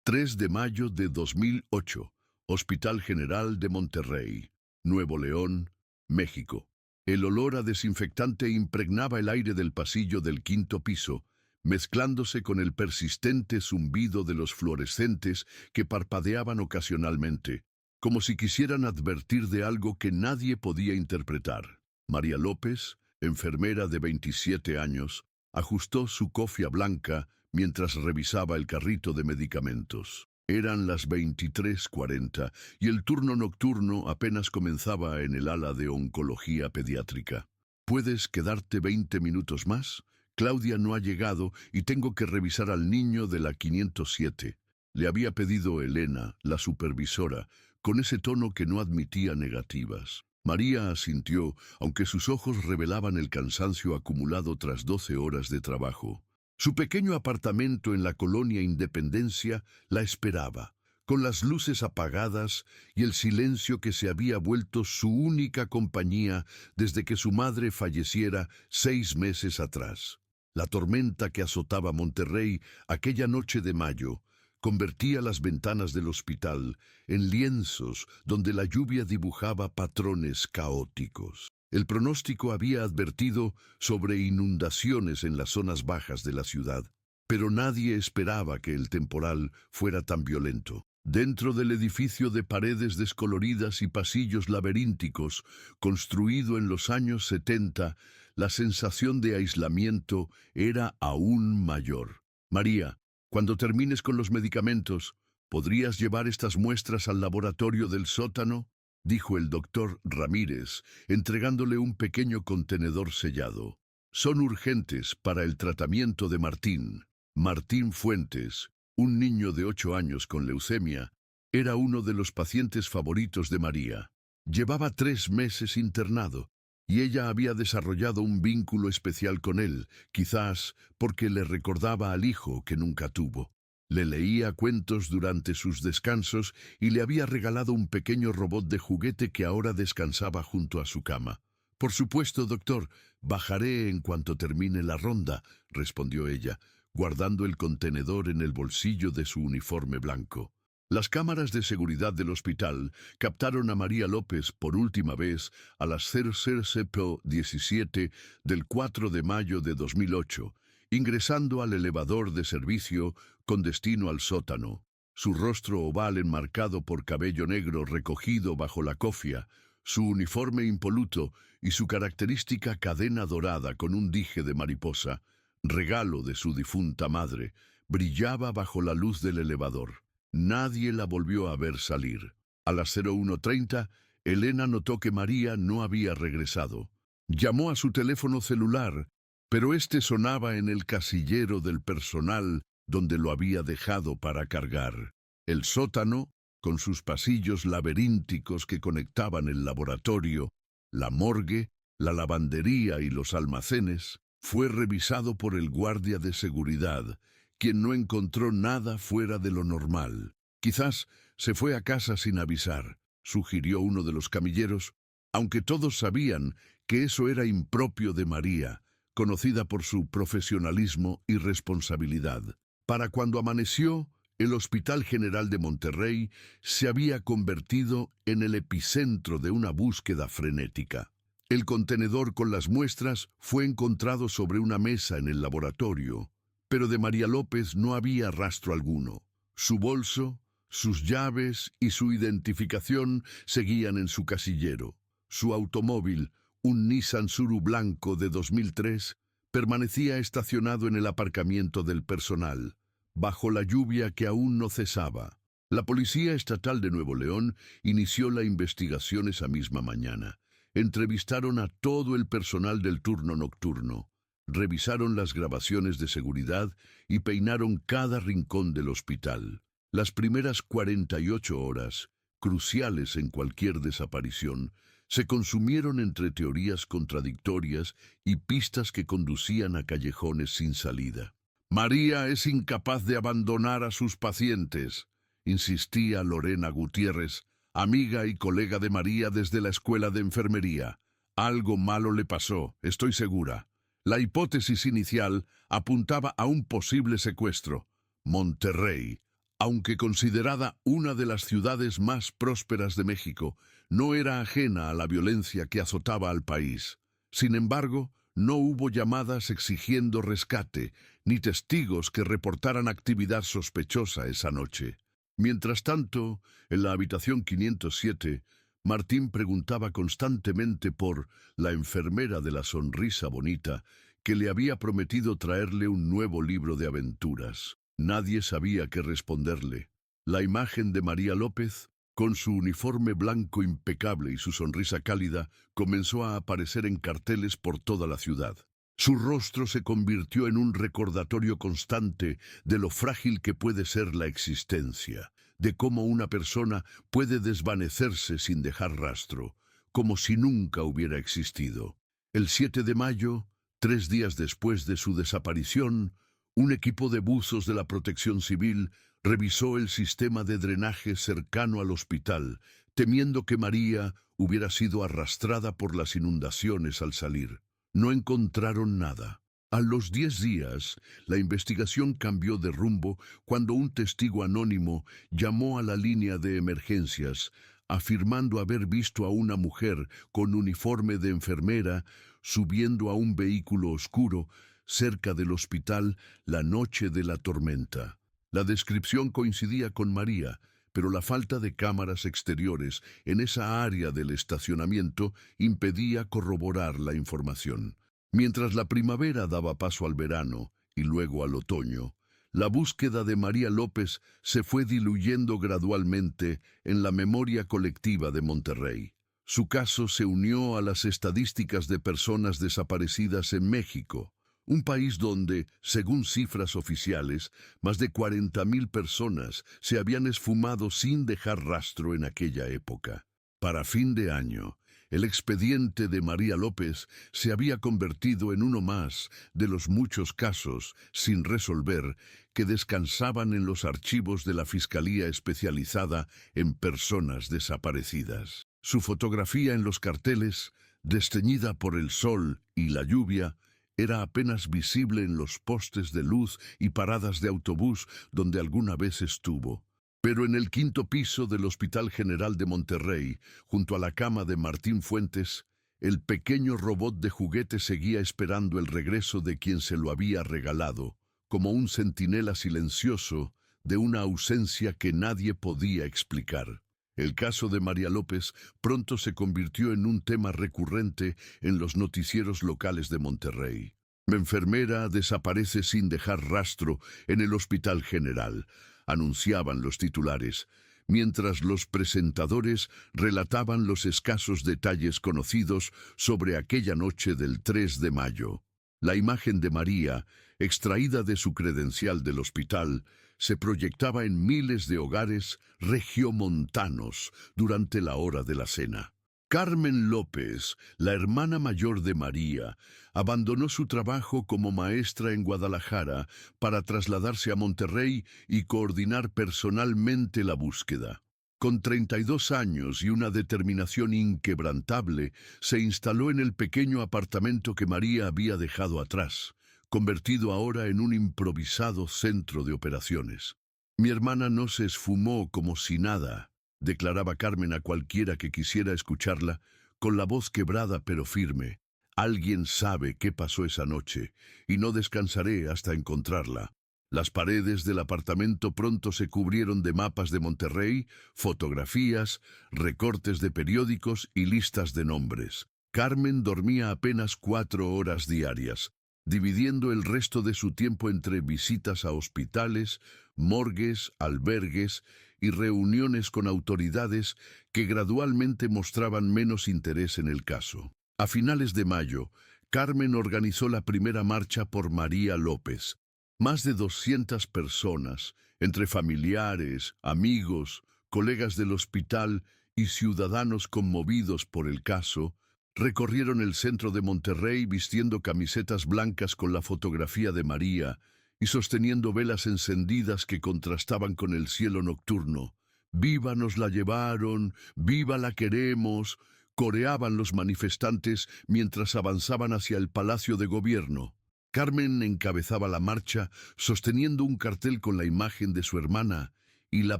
3 de mayo de 2008, Hospital General de Monterrey, Nuevo León, México. El olor a desinfectante impregnaba el aire del pasillo del quinto piso, mezclándose con el persistente zumbido de los fluorescentes que parpadeaban ocasionalmente, como si quisieran advertir de algo que nadie podía interpretar. María López, enfermera de 27 años, ajustó su cofia blanca mientras revisaba el carrito de medicamentos. Eran las 23:40 y el turno nocturno apenas comenzaba en el ala de oncología pediátrica. ¿Puedes quedarte 20 minutos más? Claudia no ha llegado y tengo que revisar al niño de la 507. Le había pedido Elena, la supervisora, con ese tono que no admitía negativas. María asintió, aunque sus ojos revelaban el cansancio acumulado tras 12 horas de trabajo. Su pequeño apartamento en la colonia Independencia la esperaba, con las luces apagadas y el silencio que se había vuelto su única compañía desde que su madre falleciera 6 meses atrás. La tormenta que azotaba Monterrey aquella noche de mayo convertía las ventanas del hospital en lienzos donde la lluvia dibujaba patrones caóticos. El pronóstico había advertido sobre inundaciones en las zonas bajas de la ciudad, pero nadie esperaba que el temporal fuera tan violento. Dentro del edificio de paredes descoloridas y pasillos laberínticos, construido en los años 70, la sensación de aislamiento era aún mayor. María, cuando termines con los medicamentos, ¿podrías llevar estas muestras al laboratorio del sótano?, dijo el doctor Ramírez, entregándole un pequeño contenedor sellado. Son urgentes para el tratamiento de Martín. Martín Fuentes, un niño de 8 años con leucemia, era uno de los pacientes favoritos de María. Llevaba 3 meses internado, y ella había desarrollado un vínculo especial con él, quizás porque le recordaba al hijo que nunca tuvo. Le leía cuentos durante sus descansos y le había regalado un pequeño robot de juguete que ahora descansaba junto a su cama. «Por supuesto, doctor, bajaré en cuanto termine la ronda», respondió ella, guardando el contenedor en el bolsillo de su uniforme blanco. Las cámaras de seguridad del hospital captaron a María López por última vez a las 00:17 del 4 de mayo de 2008, ingresando al elevador de servicio con destino al sótano. Su rostro oval enmarcado por cabello negro recogido bajo la cofia, su uniforme impoluto y su característica cadena dorada con un dije de mariposa, regalo de su difunta madre, brillaba bajo la luz del elevador. Nadie la volvió a ver salir. A las 01:30, Elena notó que María no había regresado. Llamó a su teléfono celular, pero este sonaba en el casillero del personal donde lo había dejado para cargar. El sótano, con sus pasillos laberínticos que conectaban el laboratorio, la morgue, la lavandería y los almacenes, fue revisado por el guardia de seguridad, quien no encontró nada fuera de lo normal. «Quizás se fue a casa sin avisar», sugirió uno de los camilleros, aunque todos sabían que eso era impropio de María, conocida por su profesionalismo y responsabilidad. Para cuando amaneció, el Hospital General de Monterrey se había convertido en el epicentro de una búsqueda frenética. El contenedor con las muestras fue encontrado sobre una mesa en el laboratorio, pero de María López no había rastro alguno. Su bolso, sus llaves y su identificación seguían en su casillero. Su automóvil, un Nissan Suru blanco de 2003, permanecía estacionado en el aparcamiento del personal, bajo la lluvia que aún no cesaba. La Policía Estatal de Nuevo León inició la investigación esa misma mañana. Entrevistaron a todo el personal del turno nocturno. Revisaron las grabaciones de seguridad y peinaron cada rincón del hospital. Las primeras 48 horas, cruciales en cualquier desaparición, se consumieron entre teorías contradictorias y pistas que conducían a callejones sin salida. «María es incapaz de abandonar a sus pacientes», insistía Lorena Gutiérrez, amiga y colega de María desde la escuela de enfermería. «Algo malo le pasó, estoy segura». La hipótesis inicial apuntaba a un posible secuestro. Monterrey, Aunque considerada una de las ciudades más prósperas de México, no era ajena a la violencia que azotaba al país. Sin embargo, no hubo llamadas exigiendo rescate, ni testigos que reportaran actividad sospechosa esa noche. Mientras tanto, en la habitación 507, Martín preguntaba constantemente por la enfermera de la sonrisa bonita, que le había prometido traerle un nuevo libro de aventuras. Nadie sabía qué responderle. La imagen de María López, con su uniforme blanco impecable y su sonrisa cálida, comenzó a aparecer en carteles por toda la ciudad. Su rostro se convirtió en un recordatorio constante de lo frágil que puede ser la existencia, de cómo una persona puede desvanecerse sin dejar rastro, como si nunca hubiera existido. El 7 de mayo, 3 días después de su desaparición, un equipo de buzos de la Protección Civil revisó el sistema de drenaje cercano al hospital, temiendo que María hubiera sido arrastrada por las inundaciones al salir. No encontraron nada. A los 10 días, la investigación cambió de rumbo cuando un testigo anónimo llamó a la línea de emergencias, afirmando haber visto a una mujer con uniforme de enfermera subiendo a un vehículo oscuro cerca del hospital la noche de la tormenta. La descripción coincidía con María, pero la falta de cámaras exteriores en esa área del estacionamiento impedía corroborar la información. Mientras la primavera daba paso al verano y luego al otoño, la búsqueda de María López se fue diluyendo gradualmente en la memoria colectiva de Monterrey. Su caso se unió a las estadísticas de personas desaparecidas en México, un país donde, según cifras oficiales, más de 40,000 personas se habían esfumado sin dejar rastro en aquella época. Para fin de año, el expediente de María López se había convertido en uno más de los muchos casos sin resolver que descansaban en los archivos de la Fiscalía Especializada en Personas Desaparecidas. Su fotografía en los carteles, desteñida por el sol y la lluvia, era apenas visible en los postes de luz y paradas de autobús donde alguna vez estuvo. Pero en el 5.º piso del Hospital General de Monterrey, junto a la cama de Martín Fuentes, el pequeño robot de juguete seguía esperando el regreso de quien se lo había regalado, como un centinela silencioso de una ausencia que nadie podía explicar. El caso de María López pronto se convirtió en un tema recurrente en los noticieros locales de Monterrey. La enfermera desaparece sin dejar rastro en el Hospital General, anunciaban los titulares, mientras los presentadores relataban los escasos detalles conocidos sobre aquella noche del 3 de mayo. La imagen de María, extraída de su credencial del hospital, se proyectaba en miles de hogares regiomontanos durante la hora de la cena. Carmen López, la hermana mayor de María, abandonó su trabajo como maestra en Guadalajara para trasladarse a Monterrey y coordinar personalmente la búsqueda. Con 32 años y una determinación inquebrantable, se instaló en el pequeño apartamento que María había dejado atrás, convertido ahora en un improvisado centro de operaciones. Mi hermana no se esfumó como si nada, declaraba Carmen a cualquiera que quisiera escucharla, con la voz quebrada pero firme. Alguien sabe qué pasó esa noche, y no descansaré hasta encontrarla. Las paredes del apartamento pronto se cubrieron de mapas de Monterrey, fotografías, recortes de periódicos y listas de nombres. Carmen dormía apenas 4 horas diarias, dividiendo el resto de su tiempo entre visitas a hospitales, morgues, albergues y reuniones con autoridades que gradualmente mostraban menos interés en el caso. A finales de mayo, Carmen organizó la primera marcha por María López. Más de 200 personas, entre familiares, amigos, colegas del hospital y ciudadanos conmovidos por el caso, recorrieron el centro de Monterrey vistiendo camisetas blancas con la fotografía de María y sosteniendo velas encendidas que contrastaban con el cielo nocturno. «¡Viva nos la llevaron! ¡Viva la queremos!», coreaban los manifestantes mientras avanzaban hacia el Palacio de Gobierno. Carmen encabezaba la marcha, sosteniendo un cartel con la imagen de su hermana y la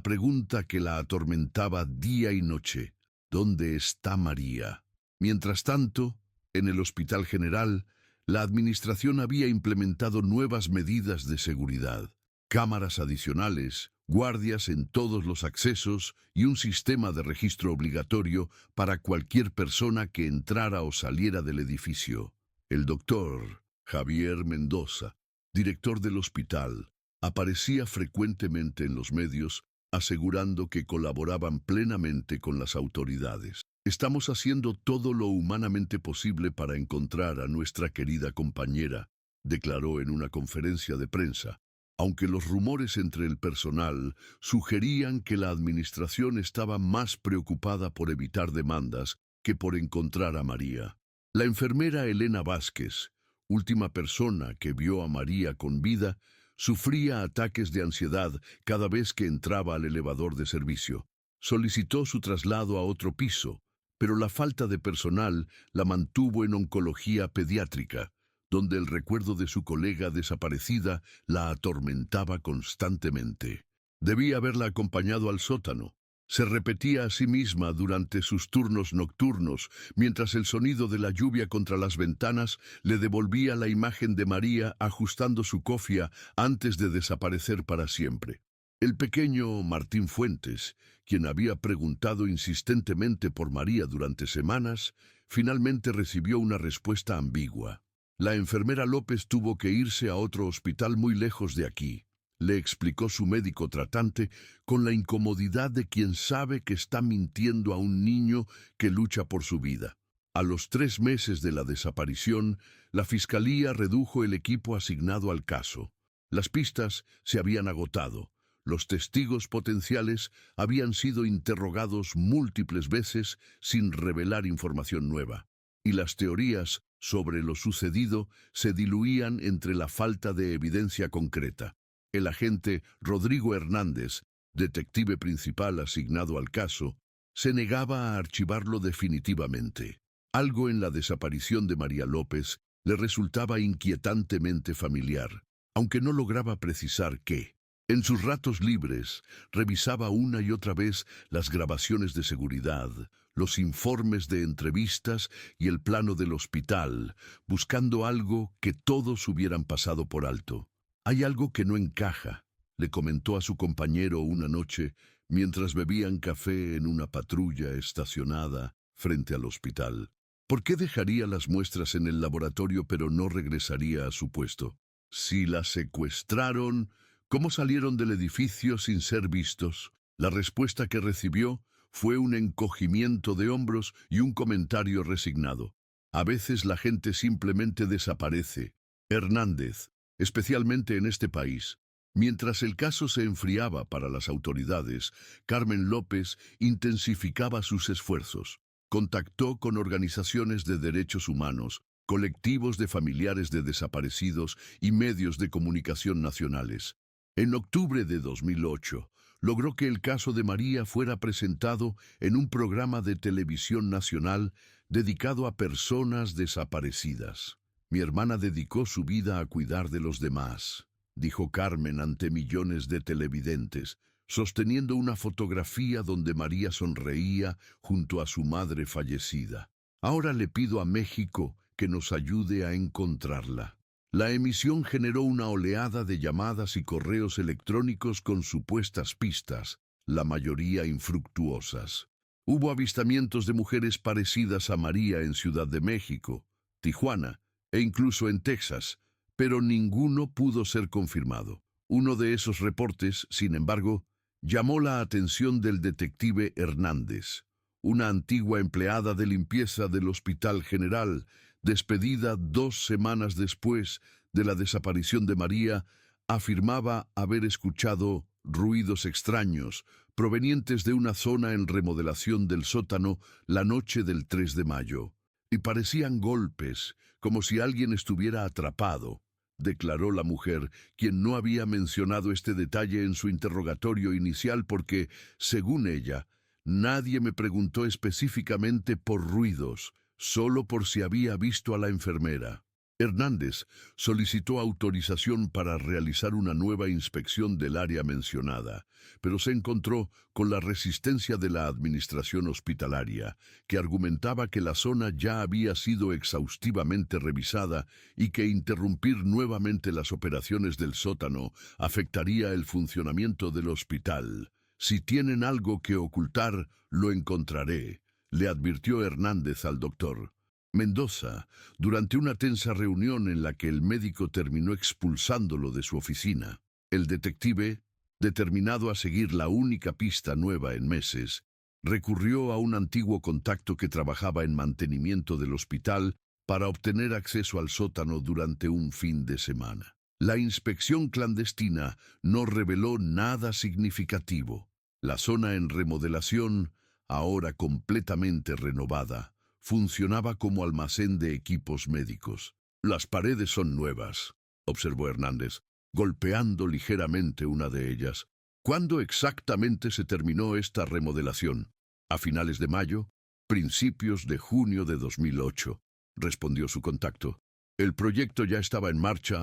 pregunta que la atormentaba día y noche: ¿dónde está María? Mientras tanto, en el Hospital General, la administración había implementado nuevas medidas de seguridad: cámaras adicionales, guardias en todos los accesos y un sistema de registro obligatorio para cualquier persona que entrara o saliera del edificio. El doctor Javier Mendoza, director del hospital, aparecía frecuentemente en los medios asegurando que colaboraban plenamente con las autoridades. Estamos haciendo todo lo humanamente posible para encontrar a nuestra querida compañera, declaró en una conferencia de prensa, aunque los rumores entre el personal sugerían que la administración estaba más preocupada por evitar demandas que por encontrar a María. La enfermera Elena Vázquez, última persona que vio a María con vida, sufría ataques de ansiedad cada vez que entraba al elevador de servicio. Solicitó su traslado a otro piso, pero la falta de personal la mantuvo en oncología pediátrica, donde el recuerdo de su colega desaparecida la atormentaba constantemente. Debía haberla acompañado al sótano. Se repetía a sí misma durante sus turnos nocturnos, mientras el sonido de la lluvia contra las ventanas le devolvía la imagen de María ajustando su cofia antes de desaparecer para siempre. El pequeño Martín Fuentes, quien había preguntado insistentemente por María durante semanas, finalmente recibió una respuesta ambigua. La enfermera López tuvo que irse a otro hospital muy lejos de aquí, le explicó su médico tratante, con la incomodidad de quien sabe que está mintiendo a un niño que lucha por su vida. A los 3 meses de la desaparición, la Fiscalía redujo el equipo asignado al caso. Las pistas se habían agotado. Los testigos potenciales habían sido interrogados múltiples veces sin revelar información nueva, y las teorías sobre lo sucedido se diluían entre la falta de evidencia concreta. El agente Rodrigo Hernández, detective principal asignado al caso, se negaba a archivarlo definitivamente. Algo en la desaparición de María López le resultaba inquietantemente familiar, aunque no lograba precisar qué. En sus ratos libres, revisaba una y otra vez las grabaciones de seguridad, los informes de entrevistas y el plano del hospital, buscando algo que todos hubieran pasado por alto. «Hay algo que no encaja», le comentó a su compañero una noche mientras bebían café en una patrulla estacionada frente al hospital. ¿Por qué dejaría las muestras en el laboratorio pero no regresaría a su puesto? Si la secuestraron, ¿cómo salieron del edificio sin ser vistos? La respuesta que recibió fue un encogimiento de hombros y un comentario resignado. A veces la gente simplemente desaparece. Hernández, especialmente en este país. Mientras el caso se enfriaba para las autoridades, Carmen López intensificaba sus esfuerzos. Contactó con organizaciones de derechos humanos, colectivos de familiares de desaparecidos y medios de comunicación nacionales. En octubre de 2008, logró que el caso de María fuera presentado en un programa de televisión nacional dedicado a personas desaparecidas. «Mi hermana dedicó su vida a cuidar de los demás», dijo Carmen ante millones de televidentes, sosteniendo una fotografía donde María sonreía junto a su madre fallecida. «Ahora le pido a México que nos ayude a encontrarla». La emisión generó una oleada de llamadas y correos electrónicos con supuestas pistas, la mayoría infructuosas. Hubo avistamientos de mujeres parecidas a María en Ciudad de México, Tijuana e incluso en Texas, pero ninguno pudo ser confirmado. Uno de esos reportes, sin embargo, llamó la atención del detective Hernández, una antigua empleada de limpieza del Hospital General, despedida 2 semanas después de la desaparición de María. Afirmaba haber escuchado ruidos extraños provenientes de una zona en remodelación del sótano la noche del 3 de mayo, y parecían golpes, como si alguien estuviera atrapado, declaró la mujer, quien no había mencionado este detalle en su interrogatorio inicial porque, según ella, nadie me preguntó específicamente por ruidos, solo por si había visto a la enfermera. Hernández solicitó autorización para realizar una nueva inspección del área mencionada, pero se encontró con la resistencia de la administración hospitalaria, que argumentaba que la zona ya había sido exhaustivamente revisada y que interrumpir nuevamente las operaciones del sótano afectaría el funcionamiento del hospital. Si tienen algo que ocultar, lo encontraré, le advirtió Hernández al doctor Mendoza durante una tensa reunión en la que el médico terminó expulsándolo de su oficina. El detective, determinado a seguir la única pista nueva en meses, recurrió a un antiguo contacto que trabajaba en mantenimiento del hospital para obtener acceso al sótano durante un fin de semana. La inspección clandestina no reveló nada significativo. La zona en remodelación, ahora completamente renovada, funcionaba como almacén de equipos médicos. Las paredes son nuevas, observó Hernández, golpeando ligeramente una de ellas. ¿Cuándo exactamente se terminó esta remodelación? ¿A finales de mayo? Principios de junio de 2008, respondió su contacto. El proyecto ya estaba en marcha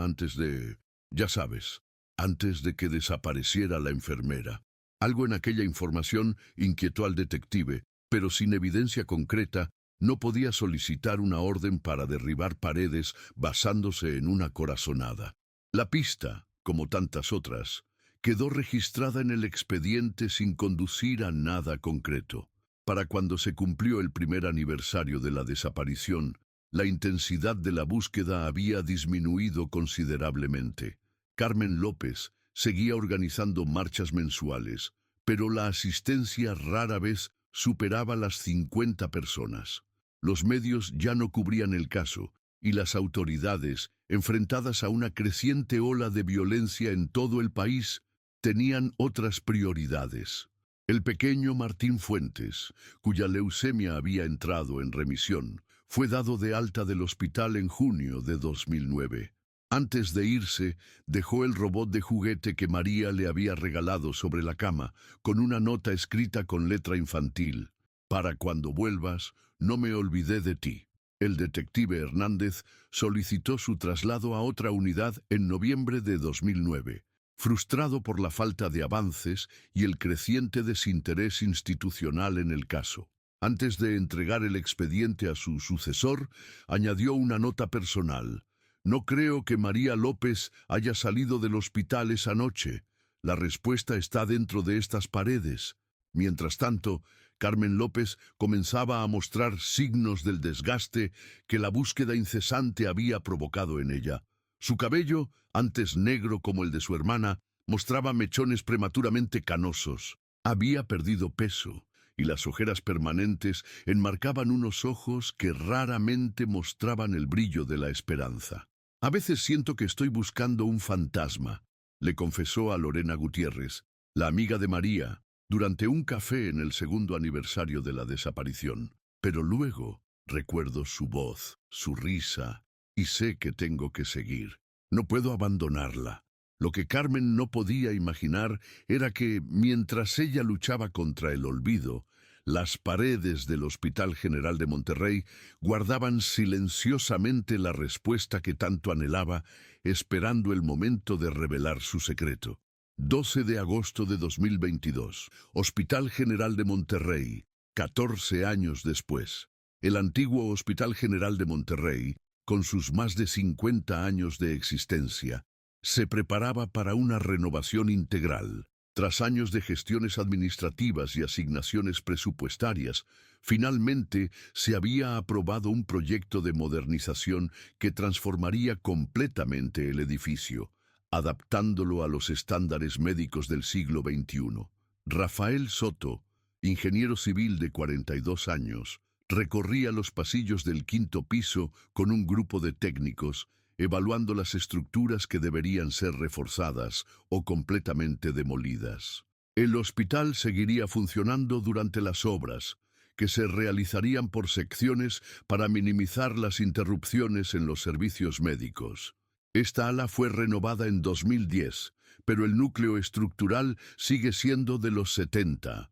ya sabes, antes de que desapareciera la enfermera. Algo en aquella información inquietó al detective, pero sin evidencia concreta, no podía solicitar una orden para derribar paredes basándose en una corazonada. La pista, como tantas otras, quedó registrada en el expediente sin conducir a nada concreto. Para cuando se cumplió el primer aniversario de la desaparición, la intensidad de la búsqueda había disminuido considerablemente. Carmen López seguía organizando marchas mensuales, pero la asistencia rara vez superaba las 50 personas. Los medios ya no cubrían el caso, y las autoridades, enfrentadas a una creciente ola de violencia en todo el país, tenían otras prioridades. El pequeño Martín Fuentes, cuya leucemia había entrado en remisión, fue dado de alta del hospital en junio de 2009. Antes de irse, dejó el robot de juguete que María le había regalado sobre la cama, con una nota escrita con letra infantil. Para cuando vuelvas, no me olvidé de ti. El detective Hernández solicitó su traslado a otra unidad en noviembre de 2009, frustrado por la falta de avances y el creciente desinterés institucional en el caso. Antes de entregar el expediente a su sucesor, añadió una nota personal. No creo que María López haya salido del hospital esa noche. La respuesta está dentro de estas paredes. Mientras tanto, Carmen López comenzaba a mostrar signos del desgaste que la búsqueda incesante había provocado en ella. Su cabello, antes negro como el de su hermana, mostraba mechones prematuramente canosos. Había perdido peso, y las ojeras permanentes enmarcaban unos ojos que raramente mostraban el brillo de la esperanza. A veces siento que estoy buscando un fantasma, le confesó a Lorena Gutiérrez, la amiga de María, durante un café en el segundo aniversario de la desaparición. Pero luego recuerdo su voz, su risa, y sé que tengo que seguir. No puedo abandonarla. Lo que Carmen no podía imaginar era que, mientras ella luchaba contra el olvido, las paredes del Hospital General de Monterrey guardaban silenciosamente la respuesta que tanto anhelaba, esperando el momento de revelar su secreto. 12 de agosto de 2022, Hospital General de Monterrey, 14 años después. El antiguo Hospital General de Monterrey, con sus más de 50 años de existencia, se preparaba para una renovación integral. Tras años de gestiones administrativas y asignaciones presupuestarias, finalmente se había aprobado un proyecto de modernización que transformaría completamente el edificio, adaptándolo a los estándares médicos del siglo XXI. Rafael Soto, ingeniero civil de 42 años, recorría los pasillos del quinto piso con un grupo de técnicos, evaluando las estructuras que deberían ser reforzadas o completamente demolidas. El hospital seguiría funcionando durante las obras, que se realizarían por secciones para minimizar las interrupciones en los servicios médicos. Esta ala fue renovada en 2010, pero el núcleo estructural sigue siendo de los 70,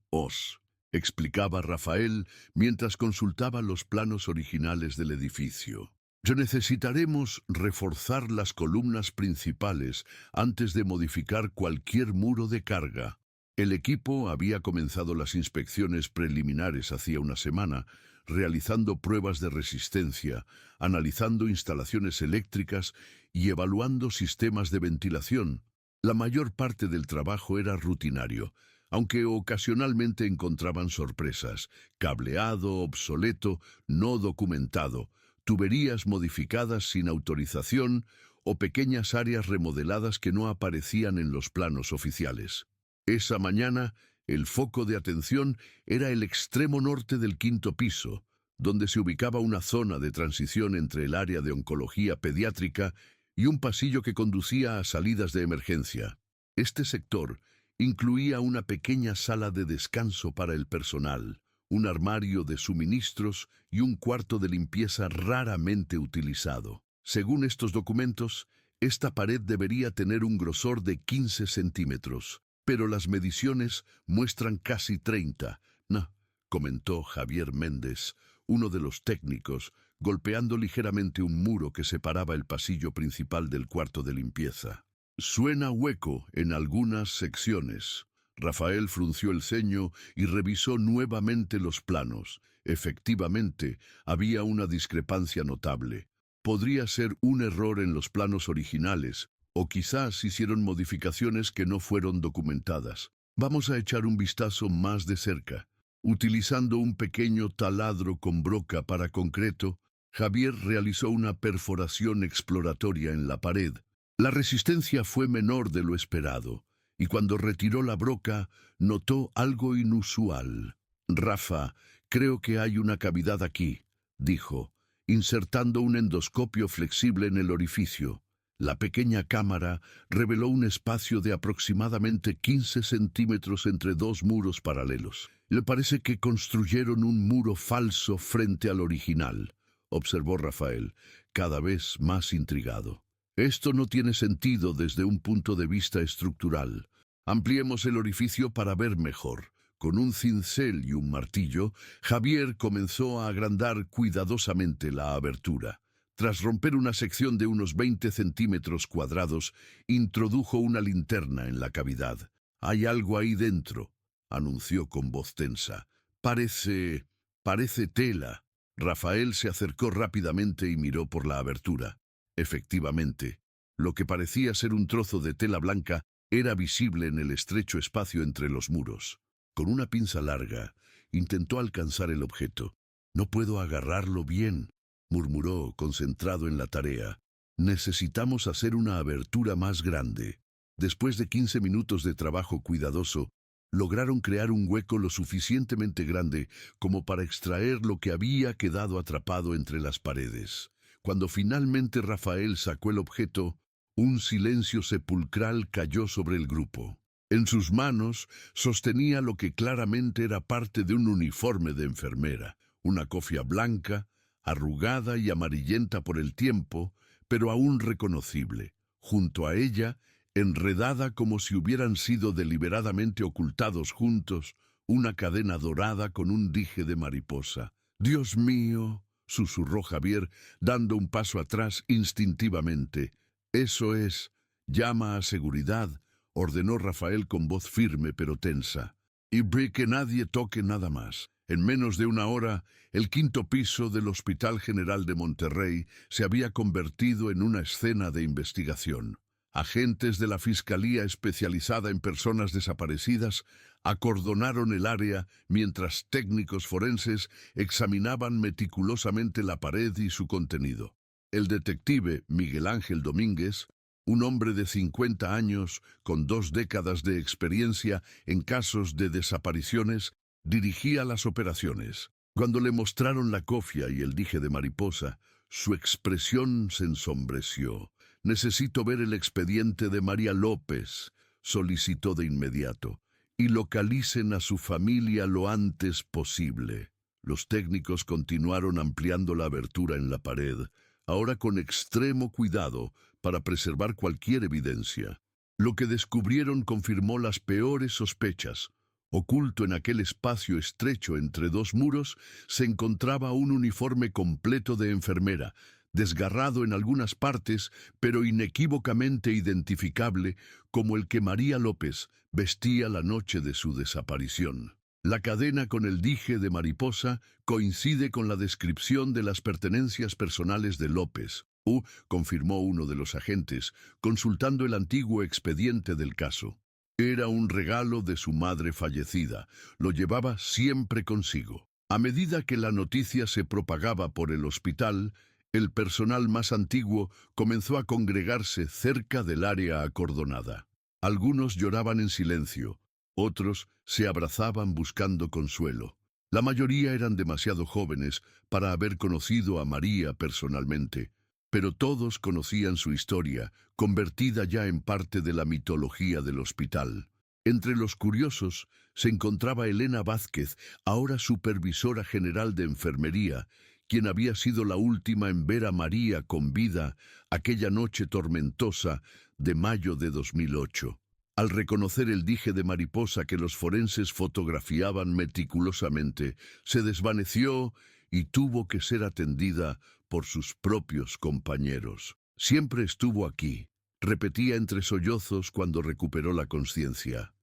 explicaba Rafael mientras consultaba los planos originales del edificio. Necesitaremos reforzar las columnas principales antes de modificar cualquier muro de carga. El equipo había comenzado las inspecciones preliminares hacía una semana, realizando pruebas de resistencia, analizando instalaciones eléctricas y evaluando sistemas de ventilación. La mayor parte del trabajo era rutinario, aunque ocasionalmente encontraban sorpresas: cableado obsoleto, no documentado, tuberías modificadas sin autorización o pequeñas áreas remodeladas que no aparecían en los planos oficiales. Esa mañana, el foco de atención era el extremo norte del quinto piso, donde se ubicaba una zona de transición entre el área de oncología pediátrica y un pasillo que conducía a salidas de emergencia. Este sector incluía una pequeña sala de descanso para el personal, un armario de suministros y un cuarto de limpieza raramente utilizado. Según estos documentos, esta pared debería tener un grosor de 15 centímetros, pero las mediciones muestran casi 30. No, comentó Javier Méndez, uno de los técnicos, golpeando ligeramente un muro que separaba el pasillo principal del cuarto de limpieza. Suena hueco en algunas secciones. Rafael frunció el ceño y revisó nuevamente los planos. Efectivamente, había una discrepancia notable. Podría ser un error en los planos originales, o quizás hicieron modificaciones que no fueron documentadas. Vamos a echar un vistazo más de cerca. Utilizando un pequeño taladro con broca para concreto, Javier realizó una perforación exploratoria en la pared. La resistencia fue menor de lo esperado, y cuando retiró la broca, notó algo inusual. «Rafa, creo que hay una cavidad aquí», dijo, insertando un endoscopio flexible en el orificio. La pequeña cámara reveló un espacio de aproximadamente 15 centímetros entre dos muros paralelos. «Le parece que construyeron un muro falso frente al original», observó Rafael, cada vez más intrigado. «Esto no tiene sentido desde un punto de vista estructural. Ampliemos el orificio para ver mejor». Con un cincel y un martillo, Javier comenzó a agrandar cuidadosamente la abertura. Tras romper una sección de unos 20 centímetros cuadrados, introdujo una linterna en la cavidad. «Hay algo ahí dentro», anunció con voz tensa. Parece tela». Rafael se acercó rápidamente y miró por la abertura. Efectivamente, lo que parecía ser un trozo de tela blanca era visible en el estrecho espacio entre los muros. Con una pinza larga, intentó alcanzar el objeto. «No puedo agarrarlo bien», murmuró, concentrado en la tarea. «Necesitamos hacer una abertura más grande». Después de 15 minutos de trabajo cuidadoso, lograron crear un hueco lo suficientemente grande como para extraer lo que había quedado atrapado entre las paredes. Cuando finalmente Rafael sacó el objeto, un silencio sepulcral cayó sobre el grupo. En sus manos sostenía lo que claramente era parte de un uniforme de enfermera, una cofia blanca, arrugada y amarillenta por el tiempo, pero aún reconocible. Junto a ella, enredada como si hubieran sido deliberadamente ocultados juntos, una cadena dorada con un dije de mariposa. «Dios mío», susurró Javier, dando un paso atrás instintivamente. «Eso es, llama a seguridad», ordenó Rafael con voz firme pero tensa. «Y ve que nadie toque nada más». En menos de una hora, el quinto piso del Hospital General de Monterrey se había convertido en una escena de investigación. Agentes de la Fiscalía especializada en personas desaparecidas acordonaron el área mientras técnicos forenses examinaban meticulosamente la pared y su contenido. El detective Miguel Ángel Domínguez, un hombre de 50 años con 2 décadas de experiencia en casos de desapariciones, dirigía las operaciones. Cuando le mostraron la cofia y el dije de mariposa, su expresión se ensombreció. «Necesito ver el expediente de María López», solicitó de inmediato, «y localicen a su familia lo antes posible». Los técnicos continuaron ampliando la abertura en la pared, ahora con extremo cuidado para preservar cualquier evidencia. Lo que descubrieron confirmó las peores sospechas. Oculto en aquel espacio estrecho entre dos muros se encontraba un uniforme completo de enfermera, desgarrado en algunas partes, pero inequívocamente identificable como el que María López vestía la noche de su desaparición. La cadena con el dije de mariposa coincide con la descripción de las pertenencias personales de López, confirmó uno de los agentes, consultando el antiguo expediente del caso. Era un regalo de su madre fallecida, lo llevaba siempre consigo. A medida que la noticia se propagaba por el hospital, el personal más antiguo comenzó a congregarse cerca del área acordonada. Algunos lloraban en silencio, otros se abrazaban buscando consuelo. La mayoría eran demasiado jóvenes para haber conocido a María personalmente, pero todos conocían su historia, convertida ya en parte de la mitología del hospital. Entre los curiosos se encontraba Elena Vázquez, ahora supervisora general de enfermería, quien había sido la última en ver a María con vida aquella noche tormentosa de mayo de 2008. Al reconocer el dije de mariposa que los forenses fotografiaban meticulosamente, se desvaneció y tuvo que ser atendida por sus propios compañeros. Siempre estuvo aquí, repetía entre sollozos cuando recuperó la conciencia.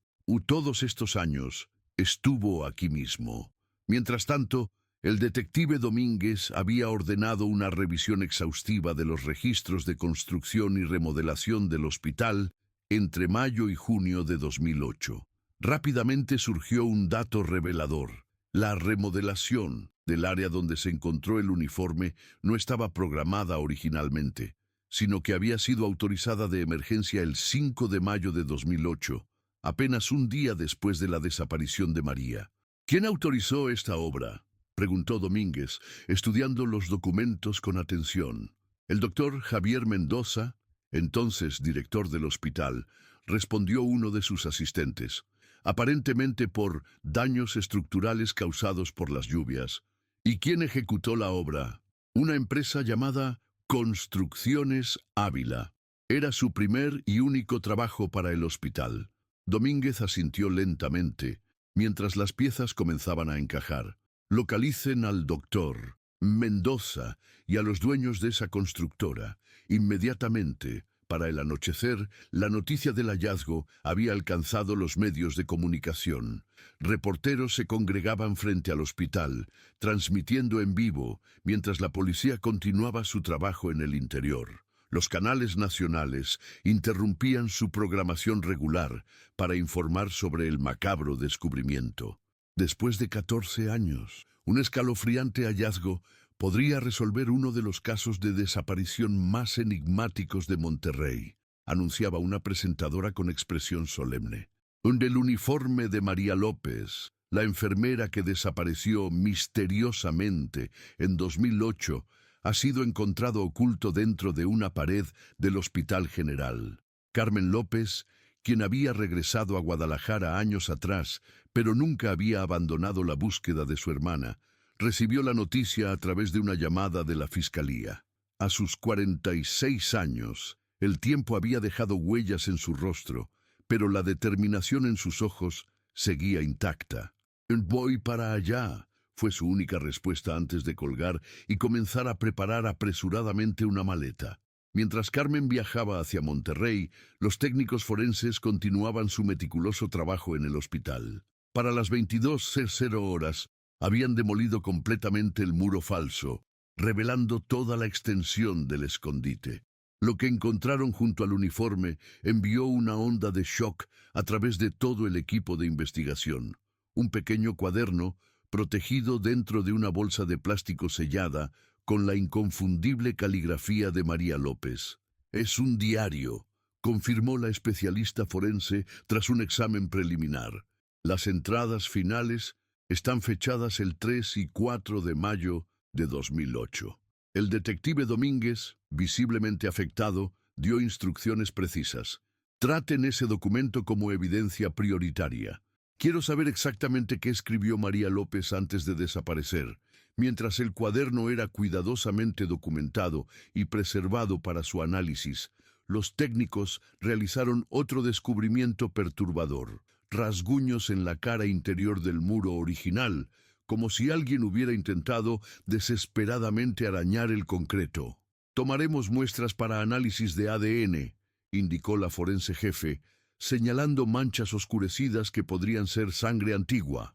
Todos estos años estuvo aquí mismo. Mientras tanto, el detective Domínguez había ordenado una revisión exhaustiva de los registros de construcción y remodelación del hospital entre mayo y junio de 2008. Rápidamente surgió un dato revelador. La remodelación del área donde se encontró el uniforme no estaba programada originalmente, sino que había sido autorizada de emergencia el 5 de mayo de 2008, apenas un día después de la desaparición de María. ¿Quién autorizó esta obra?, preguntó Domínguez, estudiando los documentos con atención. El doctor Javier Mendoza, entonces director del hospital, respondió uno de sus asistentes, aparentemente por daños estructurales causados por las lluvias. ¿Y quién ejecutó la obra? Una empresa llamada Construcciones Ávila. Era su primer y único trabajo para el hospital. Domínguez asintió lentamente, mientras las piezas comenzaban a encajar. Localicen al doctor Mendoza y a los dueños de esa constructora. Inmediatamente, para el anochecer, la noticia del hallazgo había alcanzado los medios de comunicación. Reporteros se congregaban frente al hospital, transmitiendo en vivo, mientras la policía continuaba su trabajo en el interior. Los canales nacionales interrumpían su programación regular para informar sobre el macabro descubrimiento. Después de 14 años, un escalofriante hallazgo podría resolver uno de los casos de desaparición más enigmáticos de Monterrey, anunciaba una presentadora con expresión solemne. Del uniforme de María López, la enfermera que desapareció misteriosamente en 2008, ha sido encontrado oculto dentro de una pared del Hospital General. Carmen López, quien había regresado a Guadalajara años atrás, pero nunca había abandonado la búsqueda de su hermana, recibió la noticia a través de una llamada de la Fiscalía. A sus 46 años, el tiempo había dejado huellas en su rostro, pero la determinación en sus ojos seguía intacta. «Voy para allá», fue su única respuesta antes de colgar y comenzar a preparar apresuradamente una maleta. Mientras Carmen viajaba hacia Monterrey, los técnicos forenses continuaban su meticuloso trabajo en el hospital. Para las 22:00 horas, habían demolido completamente el muro falso, revelando toda la extensión del escondite. Lo que encontraron junto al uniforme envió una onda de shock a través de todo el equipo de investigación. Un pequeño cuaderno, protegido dentro de una bolsa de plástico sellada, con la inconfundible caligrafía de María López. «Es un diario», confirmó la especialista forense tras un examen preliminar. Las entradas finales están fechadas el 3 y 4 de mayo de 2008. El detective Domínguez, visiblemente afectado, dio instrucciones precisas. «Traten ese documento como evidencia prioritaria. Quiero saber exactamente qué escribió María López antes de desaparecer». Mientras el cuaderno era cuidadosamente documentado y preservado para su análisis, los técnicos realizaron otro descubrimiento perturbador: rasguños en la cara interior del muro original, como si alguien hubiera intentado desesperadamente arañar el concreto. Tomaremos muestras para análisis de ADN, indicó la forense jefe, señalando manchas oscurecidas que podrían ser sangre antigua.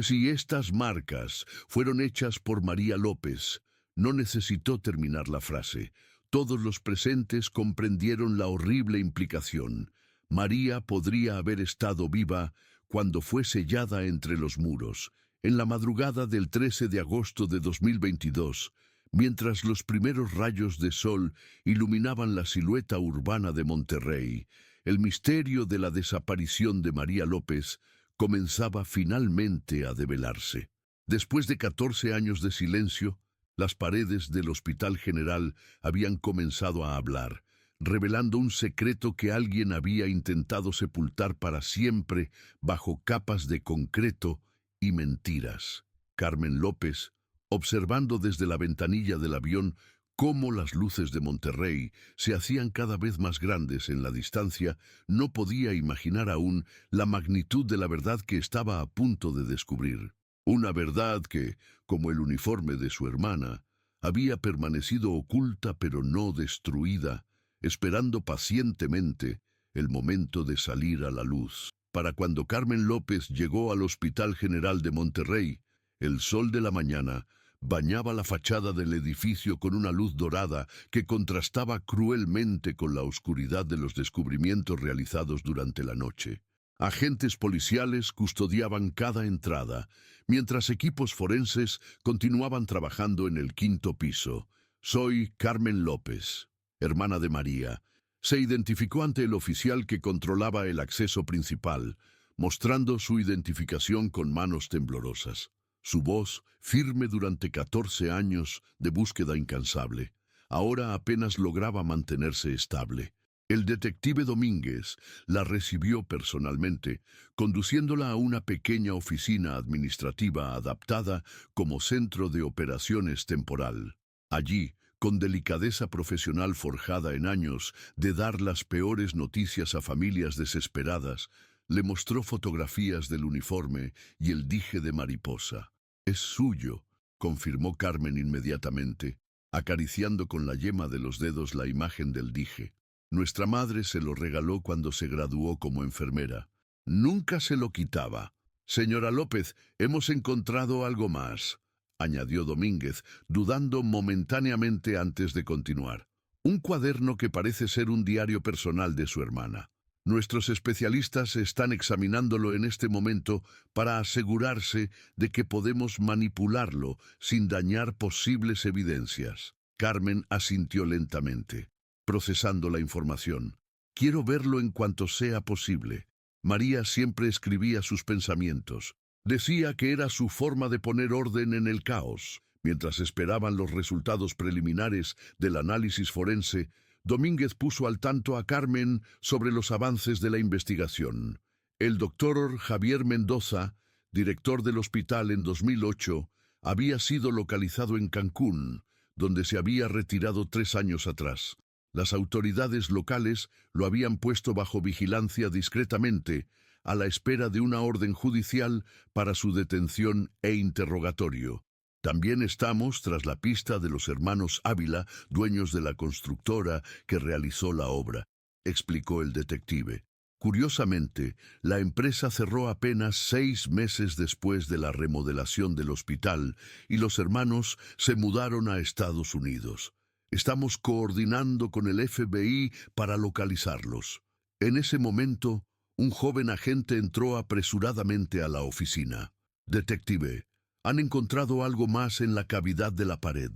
Si estas marcas fueron hechas por María López, no necesitó terminar la frase. Todos los presentes comprendieron la horrible implicación. María podría haber estado viva cuando fue sellada entre los muros, en la madrugada del 13 de agosto de 2022, mientras los primeros rayos de sol iluminaban la silueta urbana de Monterrey. El misterio de la desaparición de María López comenzaba finalmente a develarse. Después de 14 años de silencio, las paredes del Hospital General habían comenzado a hablar, revelando un secreto que alguien había intentado sepultar para siempre bajo capas de concreto y mentiras. Carmen López, observando desde la ventanilla del avión cómo las luces de Monterrey se hacían cada vez más grandes en la distancia, no podía imaginar aún la magnitud de la verdad que estaba a punto de descubrir. Una verdad que, como el uniforme de su hermana, había permanecido oculta pero no destruida, esperando pacientemente el momento de salir a la luz. Para cuando Carmen López llegó al Hospital General de Monterrey, el sol de la mañana bañaba la fachada del edificio con una luz dorada que contrastaba cruelmente con la oscuridad de los descubrimientos realizados durante la noche. Agentes policiales custodiaban cada entrada, mientras equipos forenses continuaban trabajando en el 5º piso. Soy Carmen López, hermana de María. Se identificó ante el oficial que controlaba el acceso principal, mostrando su identificación con manos temblorosas. Su voz, firme durante 14 años de búsqueda incansable, ahora apenas lograba mantenerse estable. El detective Domínguez la recibió personalmente, conduciéndola a una pequeña oficina administrativa adaptada como centro de operaciones temporal. Allí, con delicadeza profesional forjada en años de dar las peores noticias a familias desesperadas, le mostró fotografías del uniforme y el dije de mariposa. «Es suyo», confirmó Carmen inmediatamente, acariciando con la yema de los dedos la imagen del dije. «Nuestra madre se lo regaló cuando se graduó como enfermera. Nunca se lo quitaba. Señora López, hemos encontrado algo más», añadió Domínguez, dudando momentáneamente antes de continuar. «Un cuaderno que parece ser un diario personal de su hermana. Nuestros especialistas están examinándolo en este momento para asegurarse de que podemos manipularlo sin dañar posibles evidencias». Carmen asintió lentamente, procesando la información. «Quiero verlo en cuanto sea posible». María siempre escribía sus pensamientos. Decía que era su forma de poner orden en el caos. Mientras esperaban los resultados preliminares del análisis forense, Domínguez puso al tanto a Carmen sobre los avances de la investigación. El doctor Javier Mendoza, director del hospital en 2008, había sido localizado en Cancún, donde se había retirado 3 años atrás. Las autoridades locales lo habían puesto bajo vigilancia discretamente, a la espera de una orden judicial para su detención e interrogatorio. También estamos tras la pista de los hermanos Ávila, dueños de la constructora que realizó la obra, explicó el detective. Curiosamente, la empresa cerró apenas 6 meses después de la remodelación del hospital y los hermanos se mudaron a Estados Unidos. Estamos coordinando con el FBI para localizarlos. En ese momento, un joven agente entró apresuradamente a la oficina. «Detective, han encontrado algo más en la cavidad de la pared.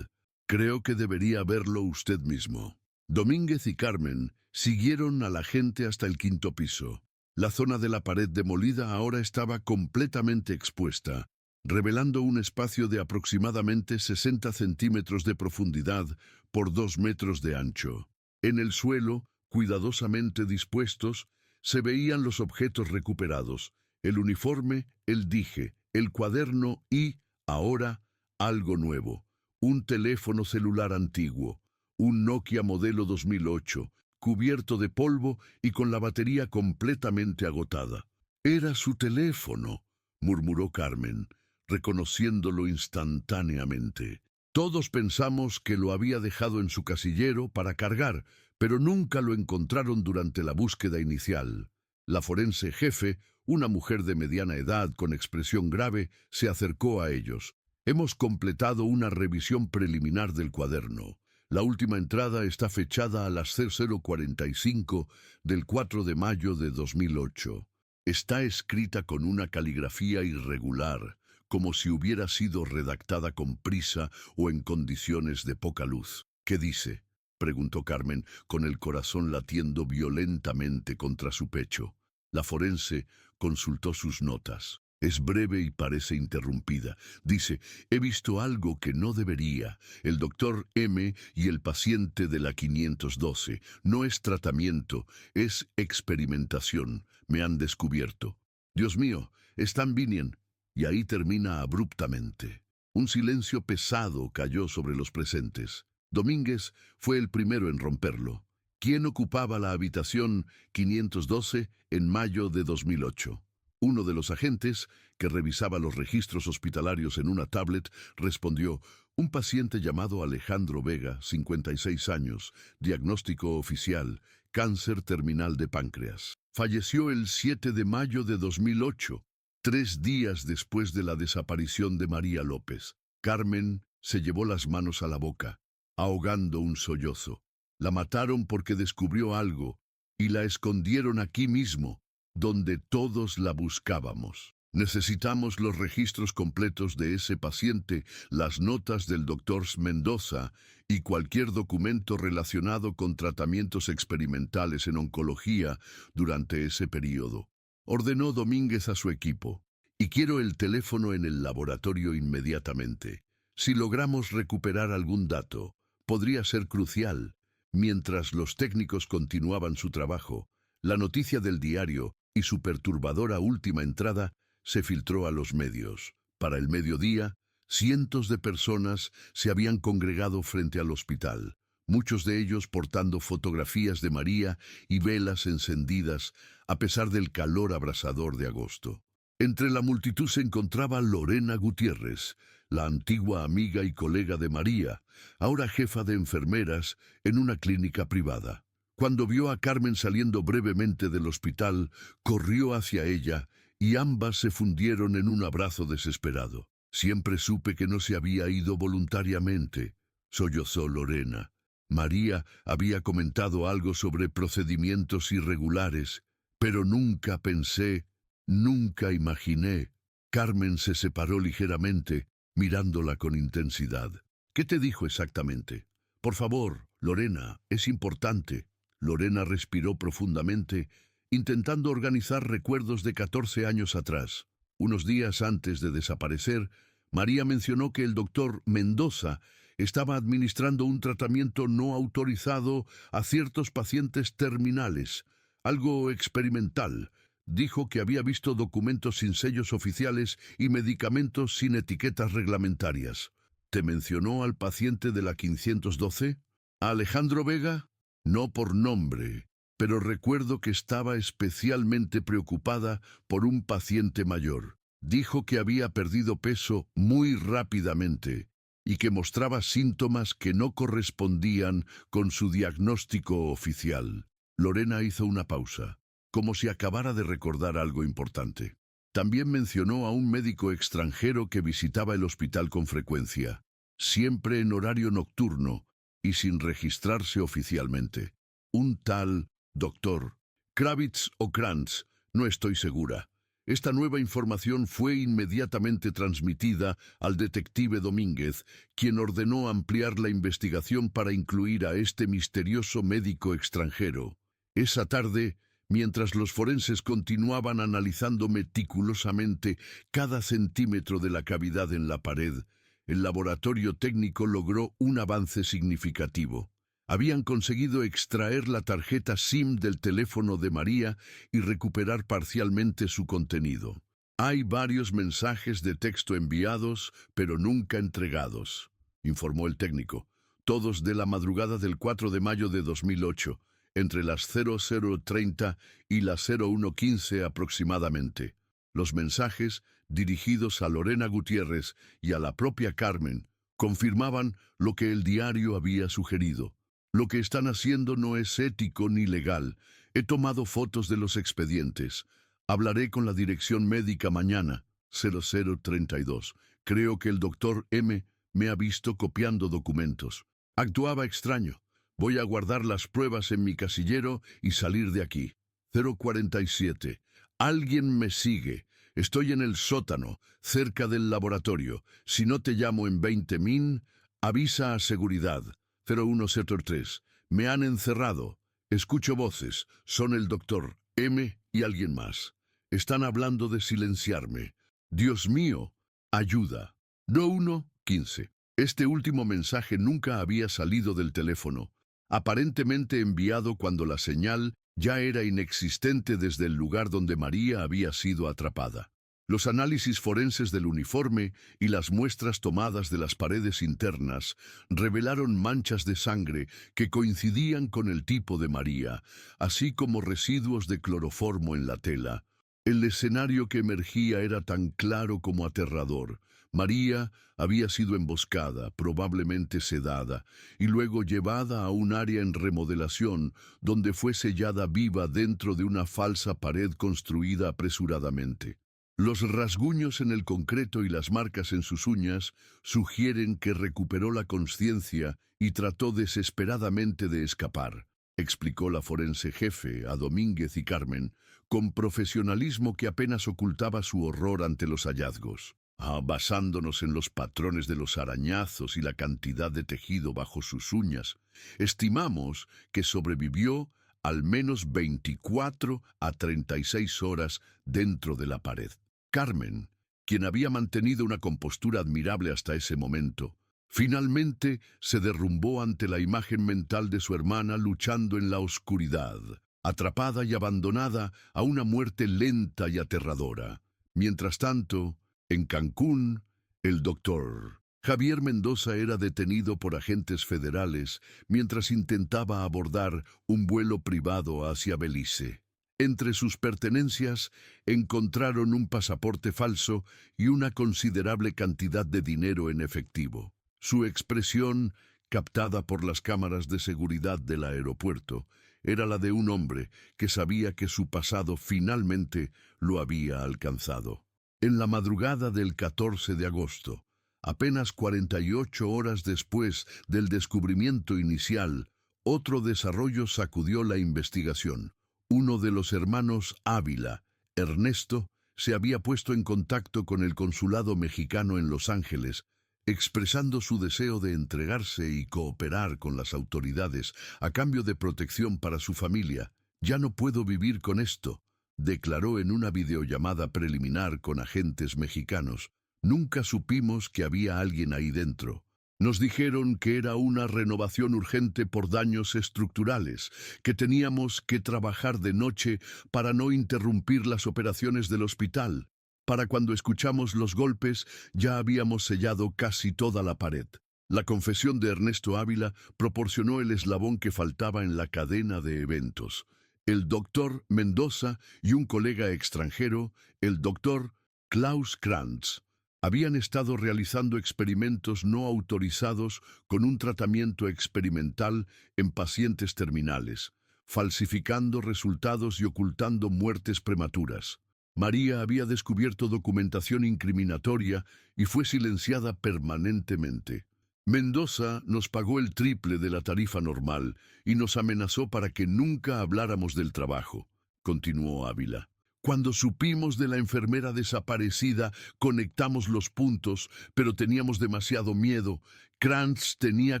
Creo que debería verlo usted mismo». Domínguez y Carmen siguieron al agente hasta el 5º piso. La zona de la pared demolida ahora estaba completamente expuesta, revelando un espacio de aproximadamente 60 centímetros de profundidad por 2 metros de ancho. En el suelo, cuidadosamente dispuestos, se veían los objetos recuperados: el uniforme, el dije, el cuaderno y, ahora, algo nuevo: un teléfono celular antiguo, un Nokia modelo 2008, cubierto de polvo y con la batería completamente agotada. «Era su teléfono», murmuró Carmen, reconociéndolo instantáneamente. Todos pensamos que lo había dejado en su casillero para cargar, pero nunca lo encontraron durante la búsqueda inicial. La forense jefe, una mujer de mediana edad con expresión grave, se acercó a ellos. Hemos completado una revisión preliminar del cuaderno. La última entrada está fechada a las 00:45 del 4 de mayo de 2008. Está escrita con una caligrafía irregular, como si hubiera sido redactada con prisa o en condiciones de poca luz. ¿Qué dice?, preguntó Carmen, con el corazón latiendo violentamente contra su pecho. La forense consultó sus notas. Es breve y parece interrumpida. Dice: he visto algo que no debería. El doctor M y el paciente de la 512. No es tratamiento, es experimentación. Me han descubierto. Dios mío, están bien. Y ahí termina abruptamente. Un silencio pesado cayó sobre los presentes. Domínguez fue el primero en romperlo. ¿Quién ocupaba la habitación 512 en mayo de 2008? Uno de los agentes, que revisaba los registros hospitalarios en una tablet, respondió: un paciente llamado Alejandro Vega, 56 años, diagnóstico oficial, cáncer terminal de páncreas. Falleció el 7 de mayo de 2008. 3 días después de la desaparición de María López. Carmen se llevó las manos a la boca, ahogando un sollozo. La mataron porque descubrió algo, y la escondieron aquí mismo, donde todos la buscábamos. Necesitamos los registros completos de ese paciente, las notas del doctor Mendoza y cualquier documento relacionado con tratamientos experimentales en oncología durante ese periodo. Ordenó Domínguez a su equipo. Y quiero el teléfono en el laboratorio inmediatamente. Si logramos recuperar algún dato, podría ser crucial. Mientras los técnicos continuaban su trabajo, la noticia del diario y su perturbadora última entrada se filtró a los medios. Para el mediodía, cientos de personas se habían congregado frente al hospital, muchos de ellos portando fotografías de María y velas encendidas, a pesar del calor abrasador de agosto. Entre la multitud se encontraba Lorena Gutiérrez, la antigua amiga y colega de María, ahora jefa de enfermeras en una clínica privada. Cuando vio a Carmen saliendo brevemente del hospital, corrió hacia ella y ambas se fundieron en un abrazo desesperado. Siempre supe que no se había ido voluntariamente, sollozó Lorena. María había comentado algo sobre procedimientos irregulares, pero nunca pensé, nunca imaginé. Carmen se separó ligeramente, mirándola con intensidad. ¿Qué te dijo exactamente? Por favor, Lorena, es importante. Lorena respiró profundamente, intentando organizar recuerdos de 14 años atrás. Unos días antes de desaparecer, María mencionó que el doctor Mendoza estaba administrando un tratamiento no autorizado a ciertos pacientes terminales, algo experimental. Dijo que había visto documentos sin sellos oficiales y medicamentos sin etiquetas reglamentarias. ¿Te mencionó al paciente de la 512? ¿A Alejandro Vega? No por nombre, pero recuerdo que estaba especialmente preocupada por un paciente mayor. Dijo que había perdido peso muy rápidamente y que mostraba síntomas que no correspondían con su diagnóstico oficial. Lorena hizo una pausa, como si acabara de recordar algo importante. También mencionó a un médico extranjero que visitaba el hospital con frecuencia, siempre en horario nocturno y sin registrarse oficialmente. Un tal doctor Kravitz o Krantz, no estoy segura. Esta nueva información fue inmediatamente transmitida al detective Domínguez, quien ordenó ampliar la investigación para incluir a este misterioso médico extranjero. Esa tarde, mientras los forenses continuaban analizando meticulosamente cada centímetro de la cavidad en la pared, el laboratorio técnico logró un avance significativo. Habían conseguido extraer la tarjeta SIM del teléfono de María y recuperar parcialmente su contenido. Hay varios mensajes de texto enviados, pero nunca entregados, informó el técnico, todos de la madrugada del 4 de mayo de 2008, entre las 00:30 y las 01:15 aproximadamente. Los mensajes, dirigidos a Lorena Gutiérrez y a la propia Carmen, Confirmaban lo que el diario había sugerido. Lo que están haciendo no es ético ni legal. He tomado fotos de los expedientes. Hablaré con la dirección médica mañana. 0032. Creo que el doctor M me ha visto copiando documentos. Actuaba extraño. Voy a guardar las pruebas en mi casillero y salir de aquí. 047. Alguien me sigue. Estoy en el sótano, cerca del laboratorio. Si no te llamo en 20 min, avisa a seguridad. 0103. Me han encerrado. Escucho voces. Son el doctor M y alguien más. Están hablando de silenciarme. Dios mío, ayuda. No 15. Este último mensaje nunca había salido del teléfono, aparentemente enviado cuando la señal ya era inexistente desde el lugar donde María había sido atrapada. Los análisis forenses del uniforme y las muestras tomadas de las paredes internas revelaron manchas de sangre que coincidían con el tipo de María, así como residuos de cloroformo en la tela. El escenario que emergía era tan claro como aterrador. María había sido emboscada, probablemente sedada, y luego llevada a un área en remodelación donde fue sellada viva dentro de una falsa pared construida apresuradamente. Los rasguños en el concreto y las marcas en sus uñas sugieren que recuperó la conciencia y trató desesperadamente de escapar, explicó la forense jefe a Domínguez y Carmen, con profesionalismo que apenas ocultaba su horror ante los hallazgos. Basándonos en los patrones de los arañazos y la cantidad de tejido bajo sus uñas, estimamos que sobrevivió al menos 24 a 36 horas dentro de la pared. Carmen, quien había mantenido una compostura admirable hasta ese momento, finalmente se derrumbó ante la imagen mental de su hermana luchando en la oscuridad, atrapada y abandonada a una muerte lenta y aterradora. Mientras tanto, en Cancún, el doctor Javier Mendoza era detenido por agentes federales mientras intentaba abordar un vuelo privado hacia Belice. Entre sus pertenencias encontraron un pasaporte falso y una considerable cantidad de dinero en efectivo. Su expresión, captada por las cámaras de seguridad del aeropuerto, era la de un hombre que sabía que su pasado finalmente lo había alcanzado. En la madrugada del 14 de agosto, apenas 48 horas después del descubrimiento inicial, otro desarrollo sacudió la investigación. Uno de los hermanos Ávila, Ernesto, se había puesto en contacto con el consulado mexicano en Los Ángeles, expresando su deseo de entregarse y cooperar con las autoridades a cambio de protección para su familia. «Ya no puedo vivir con esto», declaró en una videollamada preliminar con agentes mexicanos. «Nunca supimos que había alguien ahí dentro. Nos dijeron que era una renovación urgente por daños estructurales, que teníamos que trabajar de noche para no interrumpir las operaciones del hospital. Para cuando escuchamos los golpes, ya habíamos sellado casi toda la pared». La confesión de Ernesto Ávila proporcionó el eslabón que faltaba en la cadena de eventos. El doctor Mendoza y un colega extranjero, el doctor Klaus Krantz, habían estado realizando experimentos no autorizados con un tratamiento experimental en pacientes terminales, falsificando resultados y ocultando muertes prematuras. María había descubierto documentación incriminatoria y fue silenciada permanentemente. Mendoza nos pagó el triple de la tarifa normal y nos amenazó para que nunca habláramos del trabajo, continuó Ávila. Cuando supimos de la enfermera desaparecida, conectamos los puntos, pero teníamos demasiado miedo. Krantz tenía